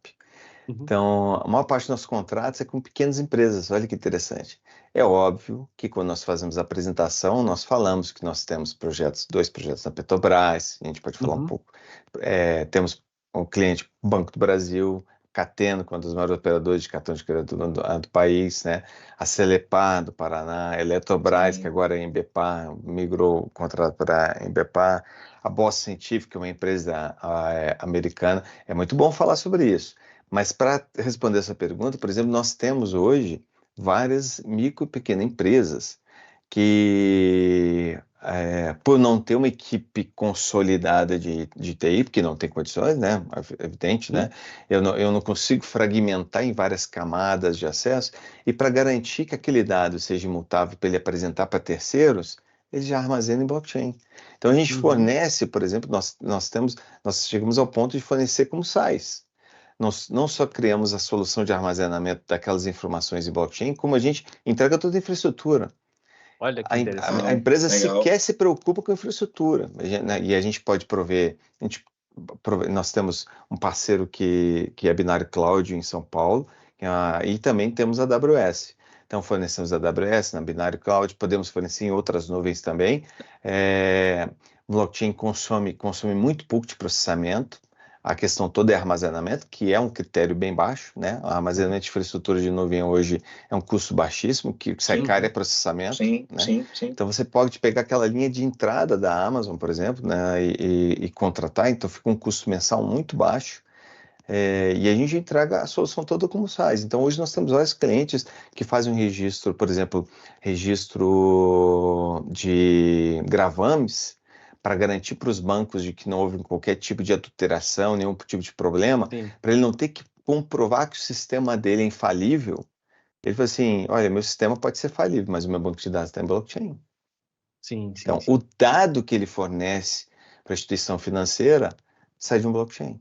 Então, a maior parte dos nossos contratos é com pequenas empresas. Olha que interessante. É óbvio que quando nós fazemos a apresentação, nós falamos que nós temos 2 projetos na Petrobras, a gente pode falar um pouco. Temos um cliente, Banco do Brasil, Cateno, que é um dos maiores operadores de cartão de crédito do país, né? A Celepar, do Paraná, a Eletrobras, que agora é Embepar, migrou o contrato para a Embepar, a Boston Scientific, que é uma empresa americana. É muito bom falar sobre isso. Mas para responder essa pergunta, por exemplo, nós temos hoje várias micro e pequenas empresas que, por não ter uma equipe consolidada de TI, porque não tem condições, né? É evidente, né? Eu não consigo fragmentar em várias camadas de acesso, e para garantir que aquele dado seja imutável para ele apresentar para terceiros, ele já armazena em blockchain. Então a gente fornece, por exemplo, nós chegamos ao ponto de fornecer como SaaS. Nós não só criamos a solução de armazenamento daquelas informações em blockchain, como a gente entrega toda a infraestrutura. Olha que interessante. A empresa sequer se preocupa com a infraestrutura. E a gente pode prover. Nós temos um parceiro que é Binário Cloud em São Paulo, e também temos a AWS. Então, fornecemos a AWS na Binário Cloud, podemos fornecer em outras nuvens também. Blockchain consome muito pouco de processamento. A questão toda é armazenamento, que é um critério bem baixo, né? O armazenamento de infraestrutura de nuvem hoje é um custo baixíssimo, que sai caro é processamento. Sim. Então você pode pegar aquela linha de entrada da Amazon, por exemplo, né? E contratar, então fica um custo mensal muito baixo. E a gente entrega a solução toda como SaaS. Então hoje nós temos vários clientes que fazem um registro, por exemplo, registro de gravames, para garantir para os bancos de que não houve qualquer tipo de adulteração, nenhum tipo de problema, para ele não ter que comprovar que o sistema dele é infalível. Ele falou assim, olha, meu sistema pode ser falível, mas o meu banco de dados está em blockchain. Então, o dado que ele fornece para a instituição financeira sai de um blockchain.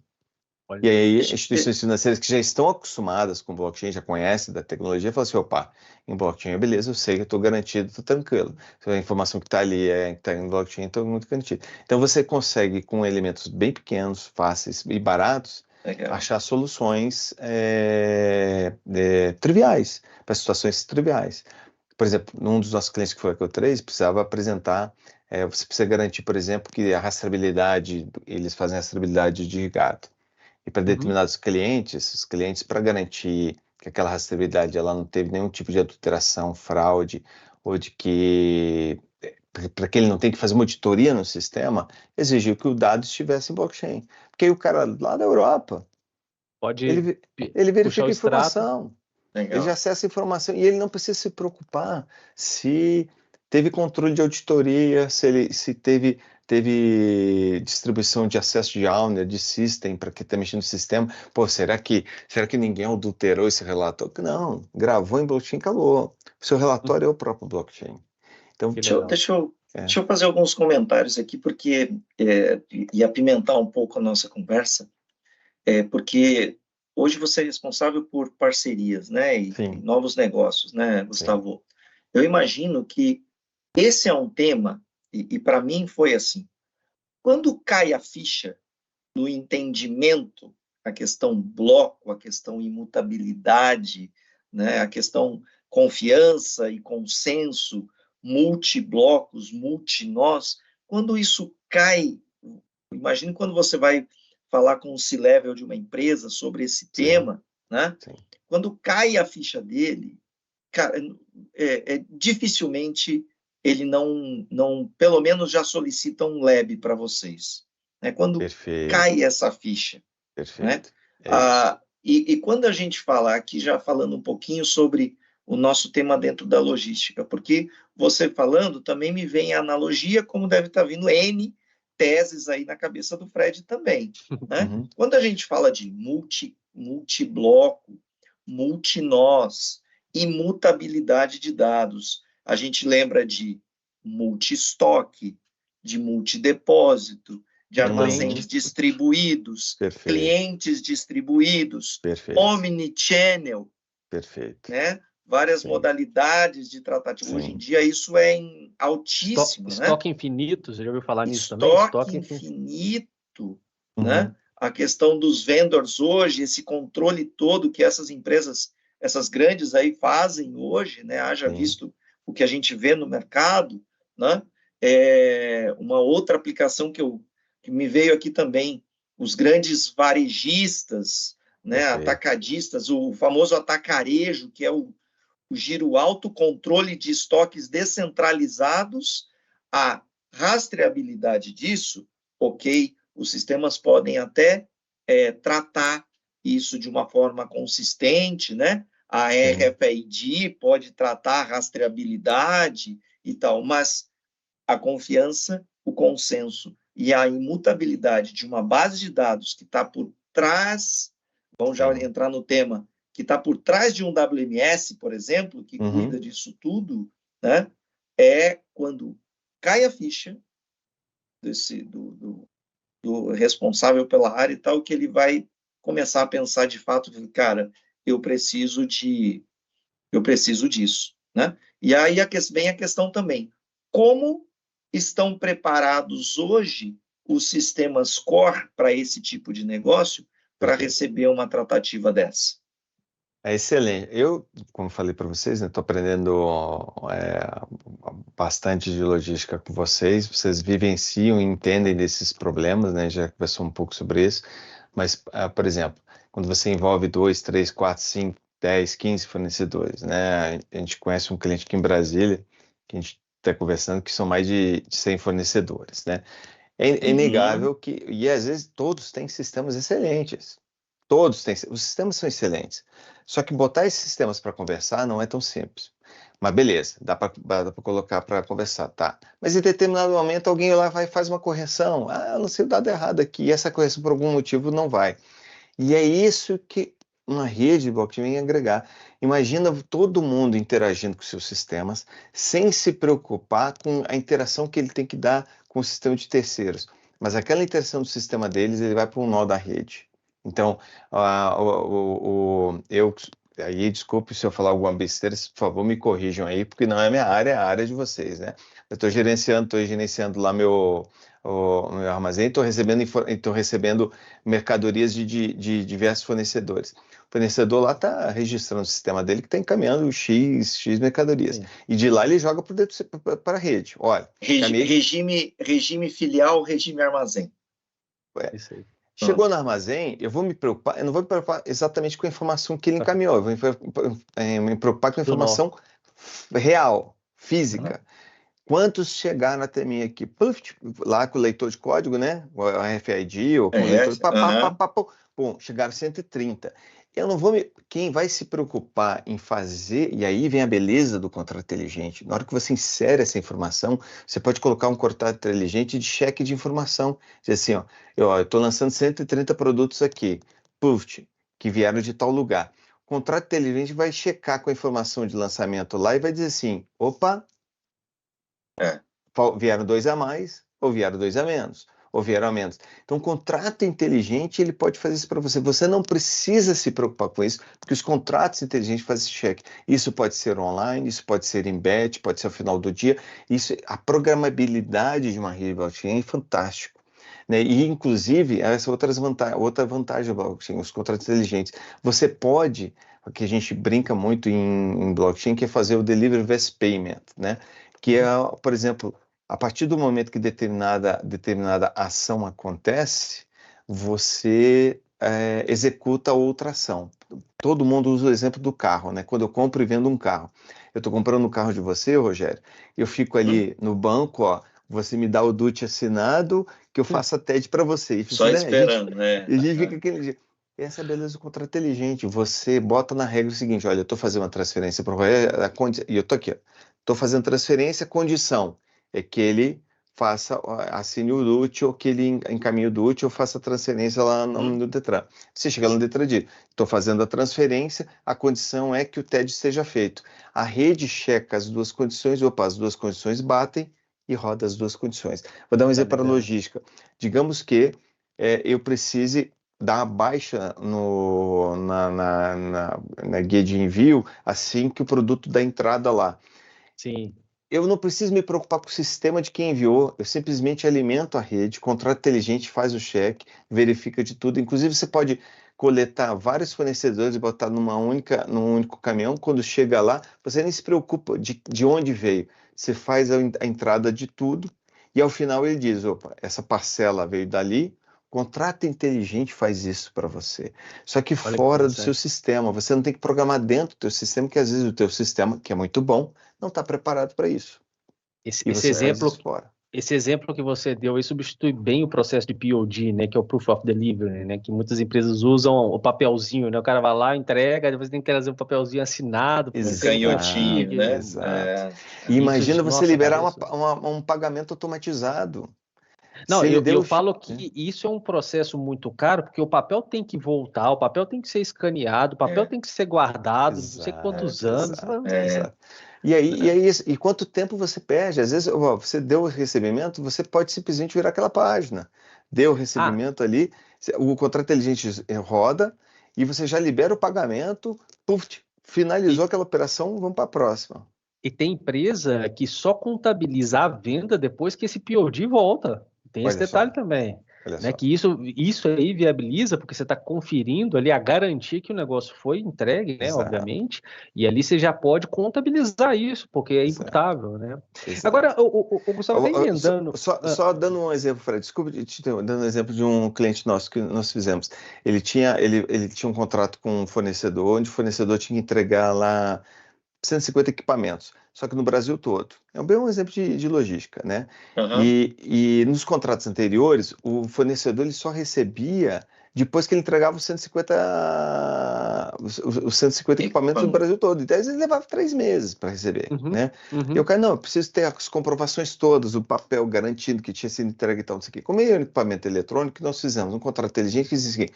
E aí, instituições financeiras que já estão acostumadas com blockchain, já conhecem da tecnologia, falam assim, opa, em blockchain, beleza, eu sei que eu estou garantido, estou tranquilo. A informação que está ali que está em blockchain, estou muito garantido. Então, você consegue, com elementos bem pequenos, fáceis e baratos, achar soluções triviais, para situações triviais. Por exemplo, num dos nossos clientes que foi a Q3, precisava apresentar, você precisa garantir, por exemplo, que a rastreabilidade, eles fazem rastreabilidade de gado. E para determinados clientes, os clientes, para garantir que aquela rastreabilidade ela não teve nenhum tipo de adulteração, fraude, ou de que, para que ele não tenha que fazer uma auditoria no sistema, exigiu que o dado estivesse em blockchain. Porque aí o cara lá da Europa, ele verifica a informação, ele já acessa a informação, e ele não precisa se preocupar se teve controle de auditoria, se teve teve distribuição de acesso de owner, de system, para quem está mexendo no sistema. Pô, será que ninguém adulterou esse relatório? Não, gravou em blockchain, acabou. O seu relatório é o próprio blockchain. Então, Deixa eu fazer alguns comentários aqui, porque e apimentar um pouco a nossa conversa, porque hoje você é responsável por parcerias, né, e novos negócios, né, Gustavo? Sim. Eu imagino que esse é um tema, e para mim foi assim, quando cai a ficha no entendimento, a questão bloco, a questão imutabilidade, né, a questão confiança e consenso, multiblocos, multinós, quando isso cai, imagine quando você vai falar com o C-Level de uma empresa sobre esse tema, né? Sim. Quando cai a ficha dele, cara, dificilmente ele não, pelo menos já solicita um lab para vocês, né? Quando cai essa ficha, né? E quando a gente fala aqui, já falando um pouquinho sobre o nosso tema dentro da logística, porque você falando também me vem a analogia, como deve estar vindo N teses aí na cabeça do Fred também, né? Uhum. Quando a gente fala de multibloco, multinós, imutabilidade de dados, a gente lembra de multi-estoque, de multidepósito, de armazéns distribuídos, clientes distribuídos, omnichannel, né? Várias modalidades de tratativa. Hoje em dia isso é altíssimo, né? Estoque infinito, você já ouviu falar nisso também? Estoque infinito, né? A questão dos vendors hoje, esse controle todo que essas empresas, essas grandes aí fazem hoje, né? Haja visto o que a gente vê no mercado, né? Uma outra aplicação que me veio aqui também, os grandes varejistas, né? Atacadistas, o famoso atacarejo, que é o giro alto, controle de estoques descentralizados, a rastreabilidade disso, ok, os sistemas podem até tratar isso de uma forma consistente, né? A RFID pode tratar a rastreabilidade e tal, mas a confiança, o consenso e a imutabilidade de uma base de dados que está por trás, vamos já entrar no tema, que está por trás de um WMS, por exemplo, que cuida disso tudo, né? É quando cai a ficha do responsável pela área e tal, que ele vai começar a pensar de fato, cara, eu preciso disso, né? E aí vem a questão também, como estão preparados hoje os sistemas core para esse tipo de negócio para receber uma tratativa dessa? É excelente. Eu, como falei para vocês, estou aprendendo bastante de logística com vocês. Vocês vivenciam e entendem desses problemas, né? Já conversou um pouco sobre isso. Mas, por exemplo, quando você envolve 2, 3, 4, 5, 10, 15 fornecedores, né? A gente conhece um cliente aqui em Brasília, que a gente está conversando, que são mais de 100 fornecedores, né? É inegável que, e às vezes todos têm sistemas excelentes. Todos têm, os sistemas são excelentes. Só que botar esses sistemas para conversar não é tão simples. Mas beleza, dá para colocar para conversar, tá. Mas em determinado momento alguém lá vai e faz uma correção. Eu não sei o dado errado aqui, e essa correção por algum motivo não vai. E é isso que uma rede de blockchain vem agregar. Imagina todo mundo interagindo com seus sistemas sem se preocupar com a interação que ele tem que dar com o sistema de terceiros. Mas aquela interação do sistema deles, ele vai para um nó da rede. Então, aí, desculpe se eu falar alguma besteira, por favor, me corrijam aí, porque não é minha área, é a área de vocês, né? Eu estou gerenciando lá meu armazém, estou recebendo mercadorias de diversos fornecedores. O fornecedor lá está registrando o sistema dele que está encaminhando X mercadorias. Sim. E de lá ele joga para a rede. Olha, regime filial, regime armazém. Isso aí. Chegou no armazém, eu não vou me preocupar exatamente com a informação que ele encaminhou, eu vou me preocupar com a informação real, física. Quantos chegaram até mim aqui? Lá com o leitor de código, né? O RFID, ou com o leitor de... Chegaram 130. Eu não vou Quem vai se preocupar em fazer, e aí vem a beleza do contrato inteligente. Na hora que você insere essa informação, você pode colocar um contrato inteligente de cheque de informação. Dizer assim, ó, eu estou lançando 130 produtos aqui, puf, que vieram de tal lugar. O contrato inteligente vai checar com a informação de lançamento lá e vai dizer assim, opa, vieram 2 a mais ou vieram 2 a menos. Ou vieram a menos. Então, o contrato inteligente, ele pode fazer isso para você. Você não precisa se preocupar com isso, porque os contratos inteligentes fazem esse cheque. Isso pode ser online, isso pode ser em batch, pode ser ao final do dia. A programabilidade de uma rede blockchain é fantástico. Né? E, inclusive, essa outra vantagem do blockchain, os contratos inteligentes. Você pode, que a gente brinca muito em blockchain, que é fazer o Delivery Fast Payment, né? Que é, por exemplo, a partir do momento que determinada ação acontece, você executa outra ação. Todo mundo usa o exemplo do carro, né? Quando eu compro e vendo um carro. Eu estou comprando um carro de você, Rogério, eu fico ali no banco, ó, você me dá o DUT assinado, que eu faço a TED para você. Só esperando, né? E a gente fica aquele dia. Essa é a beleza do contrato inteligente. Você bota na regra o seguinte, olha, eu estou fazendo uma transferência para o Rogério, e eu estou aqui, estou fazendo transferência, condição é que ele assine o DUT ou que ele encaminhe o DUT ou faça a transferência lá no Detran. Você chega lá no Detran e diz, estou fazendo a transferência, a condição é que o TED seja feito. A rede checa as duas condições, as duas condições batem e roda as duas condições. Vou dar um exemplo para a logística. Digamos que eu precise dar a baixa na guia de envio assim que o produto dá entrada lá. Sim. Eu não preciso me preocupar com o sistema de quem enviou, eu simplesmente alimento a rede, contrato inteligente faz o cheque, verifica de tudo. Inclusive, você pode coletar vários fornecedores e botar num único caminhão. Quando chega lá, você nem se preocupa de onde veio. Você faz a entrada de tudo e ao final ele diz, opa, essa parcela veio dali, contrato inteligente faz isso para você. Só que fora do seu sistema, você não tem que programar dentro do teu sistema, que às vezes o teu sistema, que é muito bom, não está preparado para isso. Esse exemplo que você deu aí substitui bem o processo de POD, né, que é o Proof of Delivery, né, que muitas empresas usam o papelzinho, né, o cara vai lá, entrega, depois tem que trazer um papelzinho assinado. Canhotinho, né? Exato. E imagina você liberar um pagamento automatizado. Não, eu falo que isso é um processo muito caro, porque o papel tem que voltar, o papel tem que ser escaneado, o papel tem que ser guardado, não sei quantos anos. Exato. E quanto tempo você perde? Às vezes, você deu o recebimento, você pode simplesmente virar aquela página. Deu o recebimento ali, o contrato inteligente roda, e você já libera o pagamento, finalizou aquela operação, vamos para a próxima. E tem empresa que só contabiliza a venda depois que esse POD volta. Tem esse detalhe também, né? Que isso aí viabiliza, porque você está conferindo ali a garantia que o negócio foi entregue, né? Obviamente, e ali você já pode contabilizar isso, porque é imputável, né? Exato. Agora, o Gustavo vem emendando... Só dando um exemplo, Fred, desculpa, dando um exemplo de um cliente nosso que nós fizemos. Ele tinha um contrato com um fornecedor, onde o fornecedor tinha que entregar lá 150 equipamentos, só que no Brasil todo. É bem um exemplo de logística, né? Uhum. E nos contratos anteriores, o fornecedor ele só recebia depois que ele entregava os 150 equipamentos no Brasil todo. Então, ele levava 3 meses para receber, né? E o cara, não, eu preciso ter as comprovações todas, o papel garantindo que tinha sido entregue e tal, não sei o quê. Como é um equipamento eletrônico, nós fizemos um contrato inteligente que diz assim,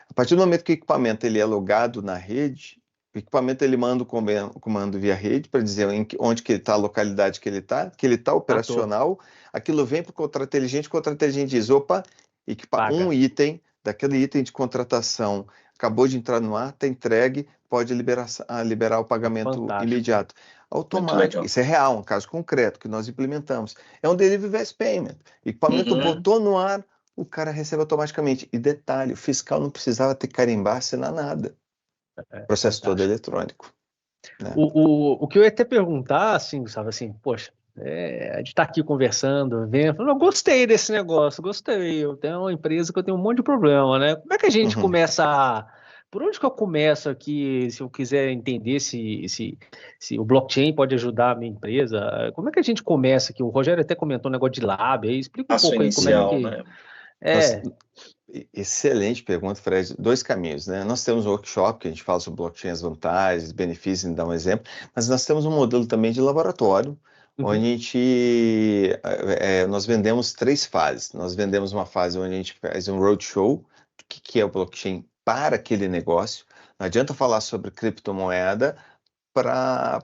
a partir do momento que o equipamento ele é logado na rede, o equipamento ele manda o comando via rede para dizer onde que ele está, a localidade que ele está operacional, aquilo vem para o contrato inteligente diz, opa, um item, daquele item de contratação, acabou de entrar no ar, está entregue, pode liberar o pagamento imediato. Automático, isso é real, um caso concreto que nós implementamos. É um Delivery Fast Payment. O equipamento botou no ar, o cara recebe automaticamente. E detalhe, o fiscal não precisava ter carimbar, assinar nada. O processo todo eletrônico. Né? O que eu ia até perguntar, assim, Gustavo, assim, poxa, a gente está aqui conversando, vendo, eu gostei desse negócio, eu tenho uma empresa que eu tenho um monte de problema, né? Como é que a gente começa por onde que eu começo aqui, se eu quiser entender se o blockchain pode ajudar a minha empresa? Como é que a gente começa aqui? O Rogério até comentou um negócio de lab, aí explica um pouco inicial, aí como é que... Né? Excelente pergunta, Fred. Dois caminhos, né? Nós temos um workshop que a gente fala sobre blockchain, as vantagens, benefícios, e dá um exemplo, mas nós temos um modelo também de laboratório, onde nós vendemos 3 fases. Nós vendemos uma fase onde a gente faz um roadshow, o que é o blockchain para aquele negócio. Não adianta falar sobre criptomoeda para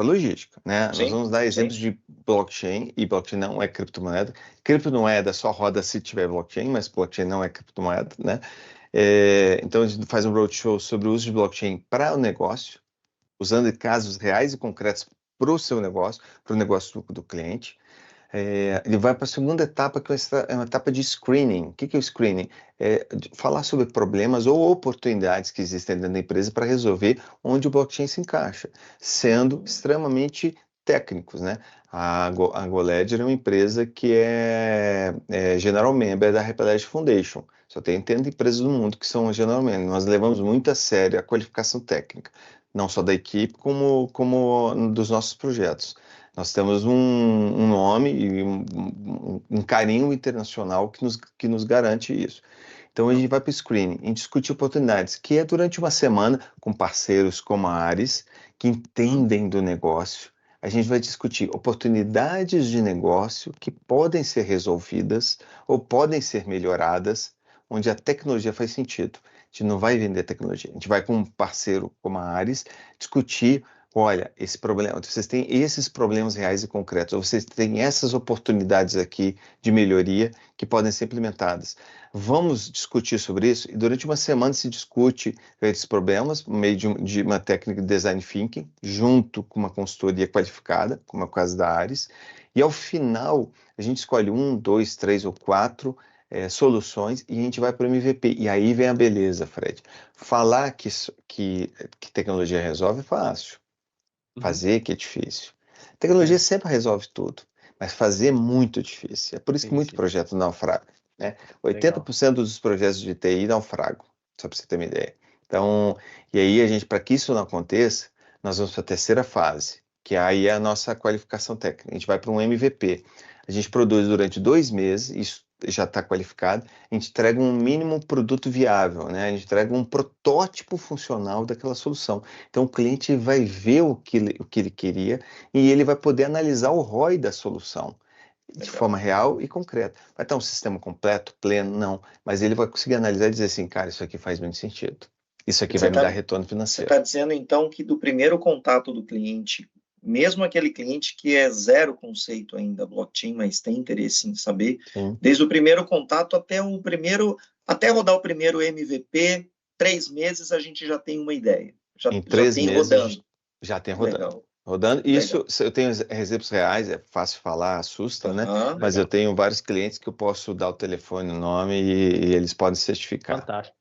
logística, né? Sim, Nós vamos dar exemplos sim. de blockchain, e blockchain não é criptomoeda. Criptomoeda só roda se tiver blockchain, mas blockchain não é criptomoeda, né? Então a gente faz um roadshow sobre o uso de blockchain para o negócio, usando casos reais e concretos para o seu negócio, para o negócio do cliente. Ele vai para a segunda etapa, que é uma etapa de screening. O que é o screening? Falar sobre problemas ou oportunidades que existem dentro da empresa para resolver onde o blockchain se encaixa, sendo extremamente técnicos, né? A GoLedger é uma empresa que é general member da Hyperledger Foundation. Só tem 80 empresas no mundo que são general member. Nós levamos muito a sério a qualificação técnica, não só da equipe, como dos nossos projetos. Nós temos um nome e um carinho internacional que nos garante isso. Então a gente vai para o screening, a gente discute oportunidades, que é durante uma semana com parceiros como a Ares, que entendem do negócio. A gente vai discutir oportunidades de negócio que podem ser resolvidas ou podem ser melhoradas, onde a tecnologia faz sentido. A gente não vai vender tecnologia, a gente vai com um parceiro como a Ares discutir. Olha, esse problema, vocês têm esses problemas reais e concretos, ou vocês têm essas oportunidades aqui de melhoria que podem ser implementadas. Vamos discutir sobre isso, e durante uma semana se discute esses problemas, por meio de uma técnica de design thinking, junto com uma consultoria qualificada, como é o caso da Ares, e ao final a gente escolhe 1, 2, 3 ou 4 soluções e a gente vai para o MVP. E aí vem a beleza, Fred. Falar que tecnologia resolve é fácil. Fazer que é difícil. Tecnologia sempre resolve tudo, mas fazer é muito difícil. É por isso que muito projeto naufraga, né? 80% dos projetos de TI naufragam, só para você ter uma ideia. Então, e aí para que isso não aconteça, nós vamos para a terceira fase, que aí é a nossa qualificação técnica. A gente vai para um MVP. A gente produz durante 2 meses, isso já está qualificado, a gente entrega um mínimo produto viável, né? A gente entrega um protótipo funcional daquela solução. Então o cliente vai ver o que ele queria e ele vai poder analisar o ROI da solução de forma real e concreta. Vai estar um sistema completo, pleno? Não. Mas ele vai conseguir analisar e dizer assim, cara, isso aqui faz muito sentido. Isso aqui vai me dar retorno financeiro. Você está dizendo, então, que do primeiro contato do cliente, mesmo aquele cliente que é zero conceito ainda blockchain, mas tem interesse em saber, desde o primeiro contato até rodar o primeiro MVP, 3 meses a gente já tem uma ideia. Em 3 tem meses rodando. Já tem rodando. Legal. Rodando. Isso, eu tenho exemplos reais, é fácil falar, assusta, né? Mas legal. eu tenho vários clientes que eu posso dar o telefone, o nome e eles podem certificar. Fantástico.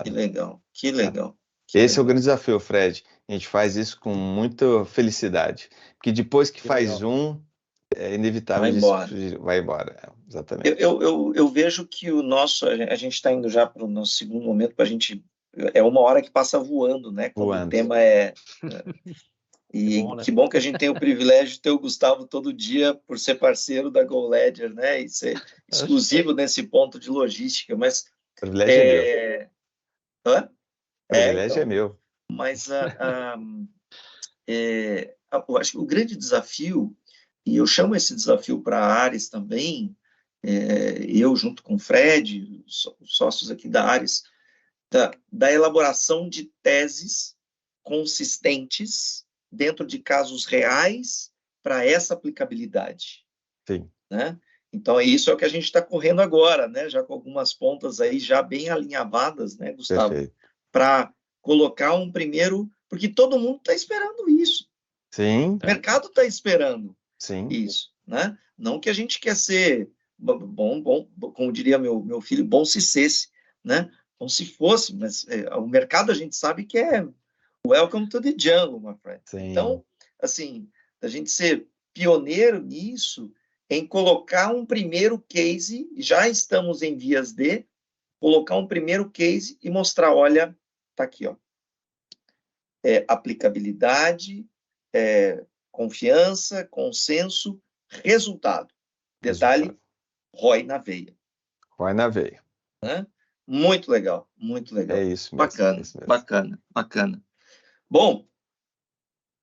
Que legal, que legal. Esse é o grande desafio, Fred. A gente faz isso com muita felicidade. Porque depois que faz legal. É inevitável vai embora. Exatamente. Eu vejo que a gente está indo já para o nosso segundo momento, para a gente. É uma hora que passa voando, né? Quando o tema E bom, né? Que bom que a gente tem o privilégio de ter o Gustavo todo dia por ser parceiro da GoLedger, né? E ser exclusivo nesse ponto de logística, mas... O privilégio é meu. Hã? O privilégio é meu. Mas eu acho que o grande desafio, e eu chamo esse desafio para a Ares também, eu junto com o Fred, os sócios aqui da Ares, da elaboração de teses consistentes dentro de casos reais para essa aplicabilidade. Sim. Né? Então, isso é o que a gente está correndo agora, né? Já com algumas pontas aí já bem alinhavadas, né, Gustavo? Para colocar um primeiro... Porque todo mundo está esperando isso. Sim. O mercado está esperando isso, né? Não que a gente quer ser bom, como diria meu filho, bom se cesse, né? Bom se fosse, mas o mercado a gente sabe que é welcome to the jungle, my friend. Sim. Então, assim, a gente ser pioneiro nisso, em colocar um primeiro case, já estamos em vias de colocar um primeiro case e mostrar, olha, tá aqui, ó. Aplicabilidade, confiança, consenso, resultado. Detalhe, ROI na veia. ROI na veia. né? Muito legal, muito legal. É isso mesmo. Bacana, é isso mesmo. bacana. Bom,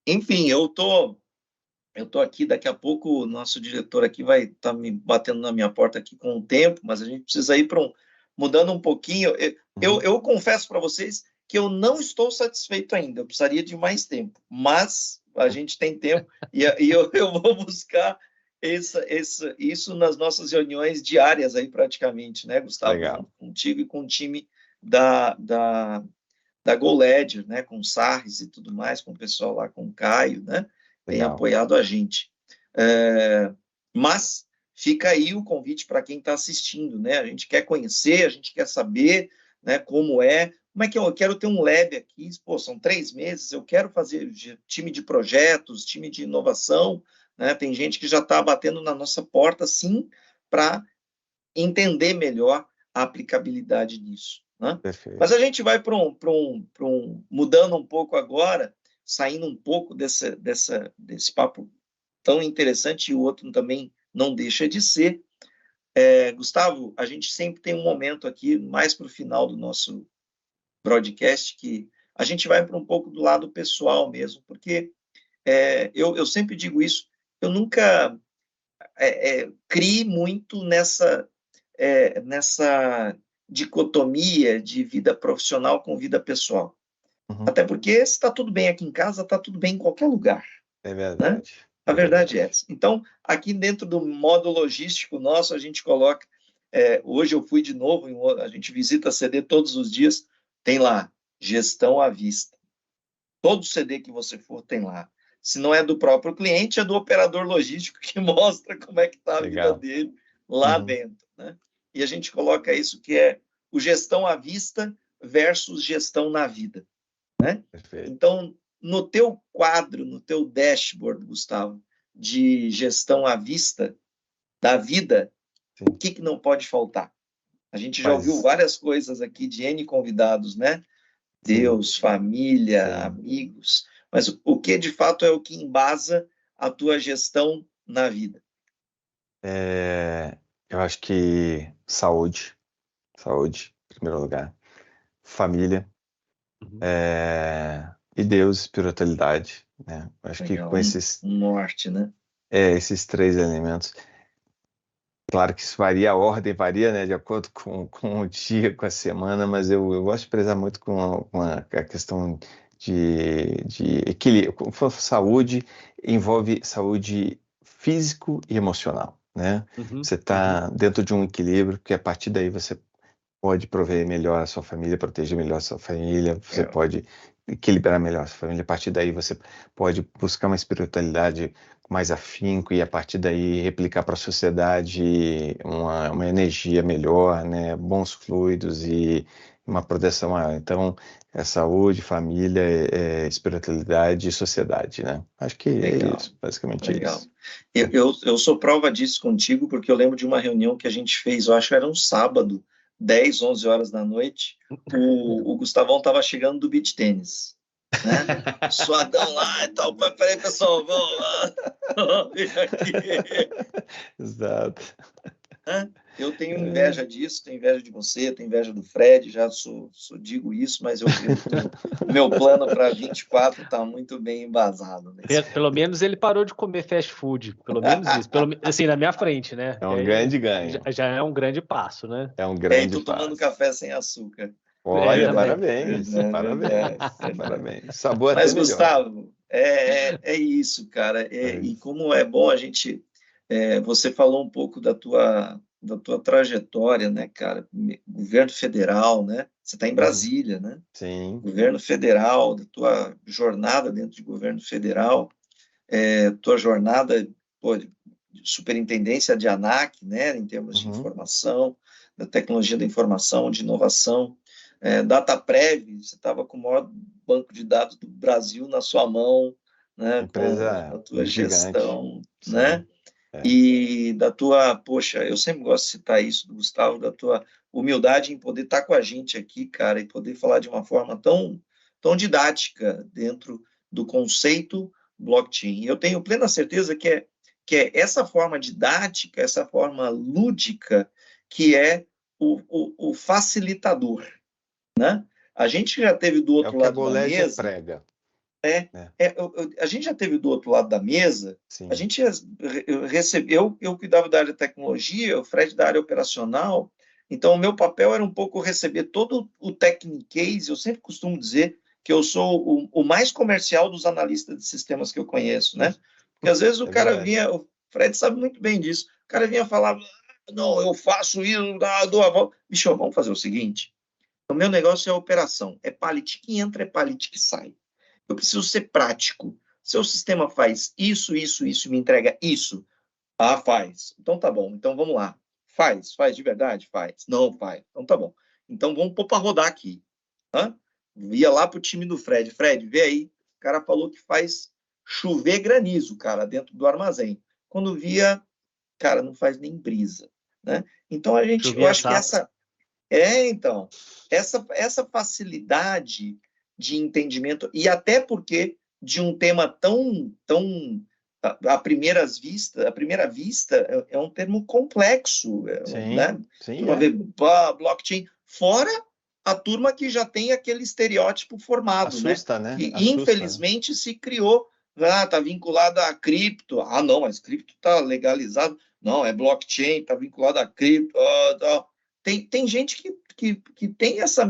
enfim, eu tô aqui, daqui a pouco o nosso diretor aqui vai estar me batendo na minha porta aqui com o tempo, mas a gente precisa ir para mudando um pouquinho. Eu confesso para vocês que eu não estou satisfeito ainda, eu precisaria de mais tempo, mas a gente tem tempo e eu vou buscar isso nas nossas reuniões diárias aí praticamente, né, Gustavo? Legal. Contigo e com o time da GoLedger, né, com o Sarres e tudo mais, com o pessoal lá, com o Caio, né? Tem Legal. apoiado a gente. Mas fica aí o convite para quem está assistindo, né? A gente quer conhecer, a gente quer saber, né, como é que eu quero ter um lab aqui, pô, são 3 meses, eu quero fazer time de projetos, time de inovação, né? Tem gente que já está batendo na nossa porta, sim, para entender melhor a aplicabilidade disso, né? Perfeito. Mas a gente vai mudando um pouco agora, saindo um pouco desse papo tão interessante, e o outro também não deixa de ser. Gustavo, a gente sempre tem um momento aqui, mais para o final do nosso broadcast, que a gente vai para um pouco do lado pessoal mesmo, porque eu sempre digo isso, eu nunca criei muito nessa dicotomia de vida profissional com vida pessoal. Uhum. Até porque se está tudo bem aqui em casa, está tudo bem em qualquer lugar. É verdade. Né? A verdade é essa. Então, aqui dentro do modo logístico nosso, a gente coloca... hoje eu fui de novo, a gente visita a CD todos os dias, tem lá, gestão à vista. Todo CD que você for tem lá. Se não é do próprio cliente, é do operador logístico que mostra como é que está a vida dele lá dentro. Né? E a gente coloca isso que é o gestão à vista versus gestão na vida. Né? Então, no teu quadro, no teu dashboard, Gustavo, de gestão à vista da vida, sim, o que não pode faltar? A gente já ouviu várias coisas aqui de N convidados, né? Deus, sim, família, sim, amigos, mas o que de fato é o que embasa a tua gestão na vida? Eu acho que saúde, em primeiro lugar, família, e Deus, espiritualidade, né? Acho legal, que com esses norte, né? Esses 3 elementos. Claro que isso varia, a ordem varia, né, de acordo com o dia, com a semana, mas eu gosto de prezar muito com a questão de equilíbrio. Saúde envolve saúde físico e emocional, né? Você está dentro de um equilíbrio, que a partir daí você pode prover melhor a sua família, proteger melhor a sua família, você pode equilibrar melhor a sua família, a partir daí você pode buscar uma espiritualidade mais afinco e a partir daí replicar para a sociedade uma energia melhor, né, bons fluidos e uma proteção maior. Então, é saúde, família, espiritualidade e sociedade, né? Acho que legal, é isso, basicamente legal. Isso. Eu sou prova disso contigo, porque eu lembro de uma reunião que a gente fez, eu acho que era um sábado, 10, 11 horas da noite, o Gustavão estava chegando do beach tênis, né? Suadão lá e tal. Peraí, pessoal, vamos lá. Exato. Eu tenho inveja disso, tenho inveja de você, tenho inveja do Fred, já digo isso, mas o meu plano para 24 está muito bem embasado. Pelo menos ele parou de comer fast food, pelo menos isso, assim, na minha frente, né? É um grande ganho. Já é um grande passo, né? É um grande passo. Estou tomando café sem açúcar. Olha, parabéns, parabéns. Sabor mas, até Gustavo, é isso, cara. E como é bom a gente... você falou um pouco da tua trajetória, né, cara? Governo federal, né? Você está em Brasília, né? Sim. Governo federal, da tua jornada dentro de governo federal, tua jornada de superintendência de ANAC, né? Em termos de informação, da tecnologia da informação, de inovação. DataPrev, você estava com o maior banco de dados do Brasil na sua mão, né? Empresa com a tua gestão, Sim. né? E da tua, poxa, eu sempre gosto de citar isso do Gustavo, da tua humildade em poder estar com a gente aqui, cara, e poder falar de uma forma tão didática dentro do conceito blockchain. Eu tenho plena certeza que é essa forma didática, essa forma lúdica, que é o facilitador, né? A gente já teve do outro lado da mesa... prega. A gente já teve do outro lado da mesa, Sim. a gente recebeu, eu cuidava da área de tecnologia, o Fred da área operacional, então o meu papel era um pouco receber todo o technicase. Eu sempre costumo dizer que eu sou o mais comercial dos analistas de sistemas que eu conheço, né? Porque às vezes o cara vinha, o Fred sabe muito bem disso, o cara vinha falar, não, eu faço isso, dou a volta. Bicho, vamos fazer o seguinte, o meu negócio é operação, é pallet que entra, é pallet que sai. Eu preciso ser prático. Seu sistema faz isso, isso, isso, me entrega isso. Ah, faz. Então tá bom. Então vamos lá. Faz de verdade? Faz. Não faz. Então tá bom. Então vamos pôr para rodar aqui. Ia lá pro time do Fred. Fred, vê aí. O cara falou que faz chover granizo, cara, dentro do armazém. Quando via, cara, não faz nem brisa, né? Então eu acho que essa facilidade de entendimento, e até porque de um tema tão à primeira vista é um termo complexo, né? Sim, blockchain, fora a turma que já tem aquele estereótipo formado, assusta, né? Né? Que assusta, infelizmente se criou, tá vinculado a cripto, não, mas cripto tá legalizado, não, é blockchain, tá vinculado a cripto, tem gente que tem essa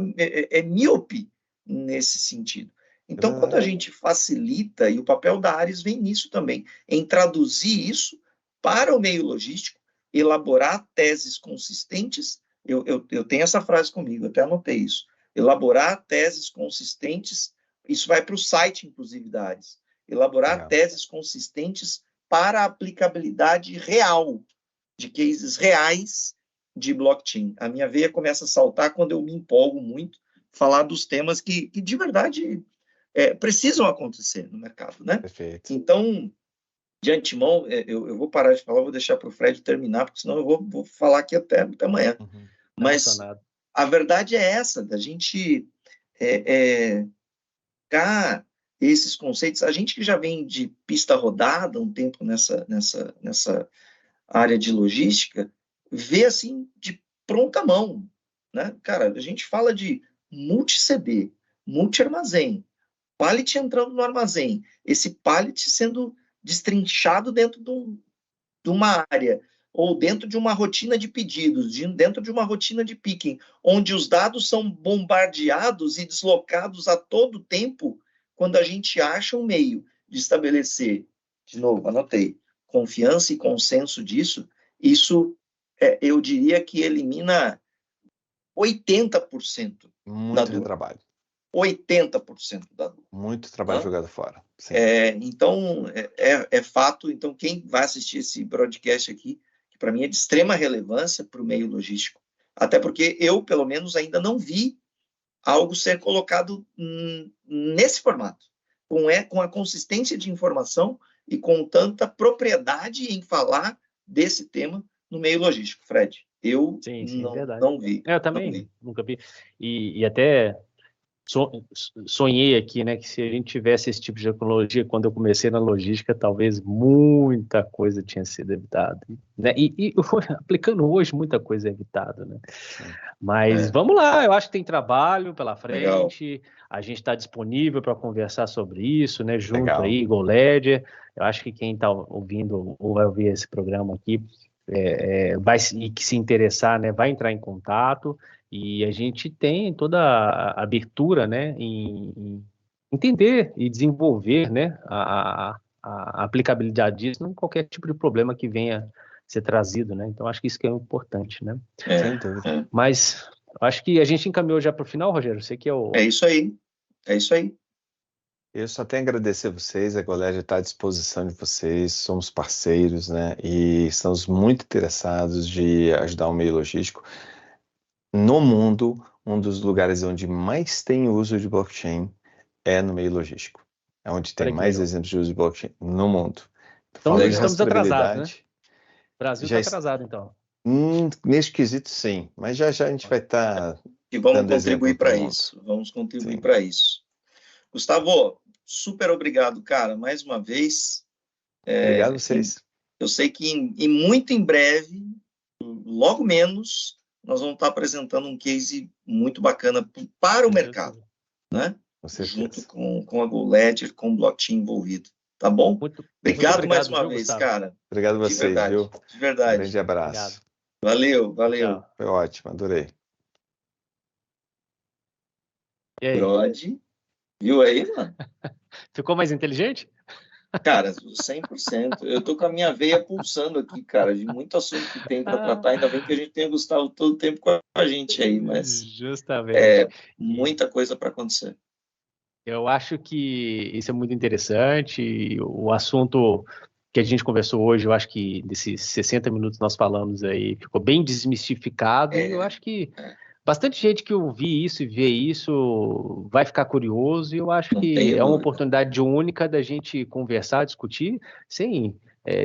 míope nesse sentido. Então, quando a gente facilita, e o papel da Ares vem nisso também, em traduzir isso para o meio logístico, elaborar teses consistentes. Eu tenho essa frase comigo, até anotei isso. Elaborar teses consistentes, isso vai para o site, inclusive, da Ares. Elaborar teses consistentes para a aplicabilidade real, de cases reais de blockchain. A minha veia começa a saltar quando eu me empolgo muito, falar dos temas que de verdade precisam acontecer no mercado, né? Perfeito. Então, de antemão, eu vou parar de falar, vou deixar para o Fred terminar, porque senão eu vou falar aqui até amanhã. Uhum. Mas a verdade é essa, da gente esses conceitos. A gente que já vem de pista rodada um tempo nessa área de logística, vê assim de pronta mão, né? Cara, a gente fala de multi-CD, multi-armazém, pallet entrando no armazém, esse pallet sendo destrinchado dentro de uma área, ou dentro de uma rotina de pedidos, dentro de uma rotina de picking, onde os dados são bombardeados e deslocados a todo tempo, quando a gente acha um meio de estabelecer, de novo, anotei, confiança e consenso disso, isso eu diria que elimina 80% da dor. Trabalho. 80% da dor. Muito trabalho jogado fora. Então, é fato. Então, quem vai assistir esse broadcast aqui, que para mim é de extrema relevância para o meio logístico, até porque eu, pelo menos, ainda não vi algo ser colocado nesse formato, com a consistência de informação e com tanta propriedade em falar desse tema no meio logístico, Fred. Eu não vi. Eu também nunca vi. E até sonhei aqui, né, que se a gente tivesse esse tipo de tecnologia, quando eu comecei na logística, talvez muita coisa tinha sido evitada, né? E aplicando hoje, muita coisa é evitada, né? Mas vamos lá, eu acho que tem trabalho pela frente. Legal. A gente está disponível para conversar sobre isso, né? Junto aí, GoLedger. Eu acho que quem está ouvindo ou vai ouvir esse programa aqui vai se interessar, né? Vai entrar em contato. E a gente tem toda a abertura, né, em entender e desenvolver, né, a aplicabilidade disso em qualquer tipo de problema que venha ser trazido, né? Então acho que isso que é importante, né? Sem dúvida. Mas acho que a gente encaminhou já para o final, Rogério. Você que é isso aí. Eu só tenho a agradecer a vocês, a GoLedger está à disposição de vocês, somos parceiros, né? E estamos muito interessados de ajudar o meio logístico. No mundo, um dos lugares onde mais tem uso de blockchain é no meio logístico. É onde tem mais exemplos de uso de blockchain no mundo. Então, estamos atrasados, né? O Brasil está atrasado, então. Nesse quesito, sim. Mas já a gente vai estar... E vamos contribuir para isso. Vamos contribuir para isso. Gustavo, super obrigado, cara, mais uma vez. Obrigado a vocês. Eu sei que muito em breve, logo menos... nós vamos estar apresentando um case muito bacana para o mercado, né? Junto com a GoLedger, com o blockchain envolvido. Tá bom? Obrigado mais uma vez, Gustavo. cara. Obrigado a vocês, viu? De verdade. Um grande abraço. Obrigado. Valeu. Tchau. Foi ótimo, adorei. E aí? Brody, viu aí, mano? Ficou mais inteligente? Cara, 100%. Eu tô com a minha veia pulsando aqui, cara, de muito assunto que tem para tratar. Ainda bem que a gente tem o Gustavo todo o tempo com a gente aí, mas Justamente. Muita coisa para acontecer. Eu acho que isso é muito interessante. E o assunto que a gente conversou hoje, eu acho que desses 60 minutos nós falamos aí, ficou bem desmistificado. E eu acho que bastante gente que ouvir isso e ver isso vai ficar curioso. E eu acho que é uma oportunidade única da gente conversar, discutir, sem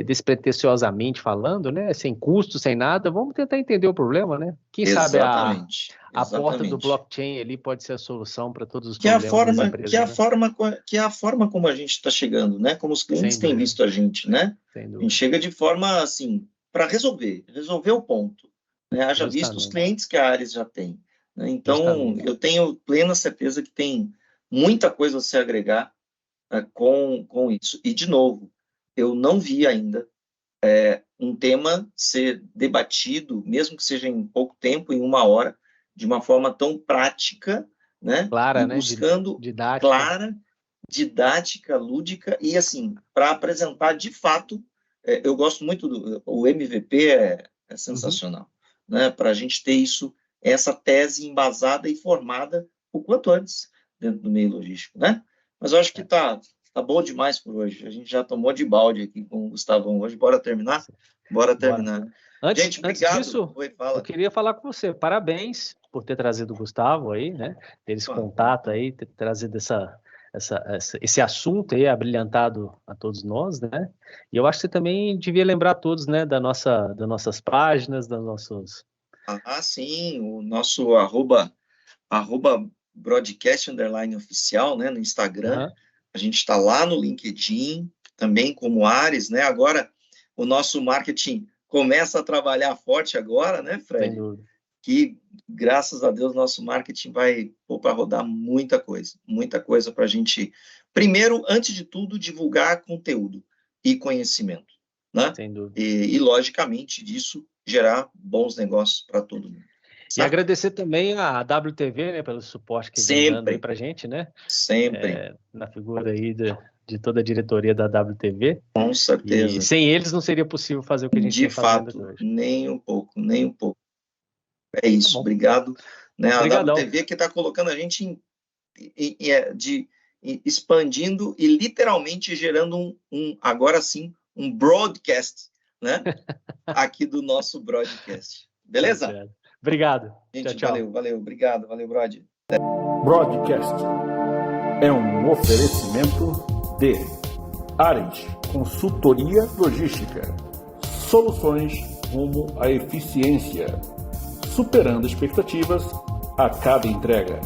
despretensiosamente falando, né? Sem custo, sem nada. Vamos tentar entender o problema, né? Quem sabe a porta do blockchain ali pode ser a solução para todos os problemas das empresas. Que é a forma como a gente está chegando, né? Como os clientes têm visto a gente, né? A gente chega de forma assim para resolver o ponto, né? Haja visto os clientes que a Ares já tem, né? Então eu tenho plena certeza que tem muita coisa a se agregar com isso. E de novo, eu não vi ainda um tema ser debatido, mesmo que seja em pouco tempo, em 1 hora, de uma forma tão prática, né? Clara, né? Buscando clara, didática, lúdica, e assim, para apresentar de fato, eu gosto muito o MVP é sensacional, né? Para a gente ter essa tese embasada e formada o quanto antes dentro do meio logístico, né? Mas eu acho que tá bom demais por hoje. A gente já tomou de balde aqui com o Gustavão hoje. Bora terminar? Bora terminar. Antes disso, eu queria falar com você. Parabéns por ter trazido o Gustavo aí, né? Ter esse contato aí, ter trazido esse assunto aí, abrilhantado a todos nós, né? E eu acho que você também devia lembrar a todos, né? Das nossas páginas, das nossos... sim. O nosso arroba broadcast _oficial, né? No Instagram. A gente está lá no LinkedIn, também como Ares, né? Agora, o nosso marketing começa a trabalhar forte agora, né, Fred? Que, graças a Deus, nosso marketing vai para rodar muita coisa para a gente, primeiro, antes de tudo, divulgar conteúdo e conhecimento, né? Sem dúvida. E logicamente, disso gerar bons negócios para todo mundo. E agradecer também a WTV, né, pelo suporte que vem dando aí pra gente, né? Sempre. Na figura aí de toda a diretoria da WTV. Com certeza. E sem eles não seria possível fazer o que a gente está fazendo hoje. Nem um pouco. É isso, obrigado. Né, a WTV que está colocando a gente expandindo e literalmente gerando agora sim, um broadcast, né? Aqui do nosso broadcast. Beleza? Obrigado. Gente, tchau. Valeu. Obrigado, Brody. Broadcast é um oferecimento de Ares Consultoria Logística. Soluções rumo à eficiência. Superando expectativas a cada entrega.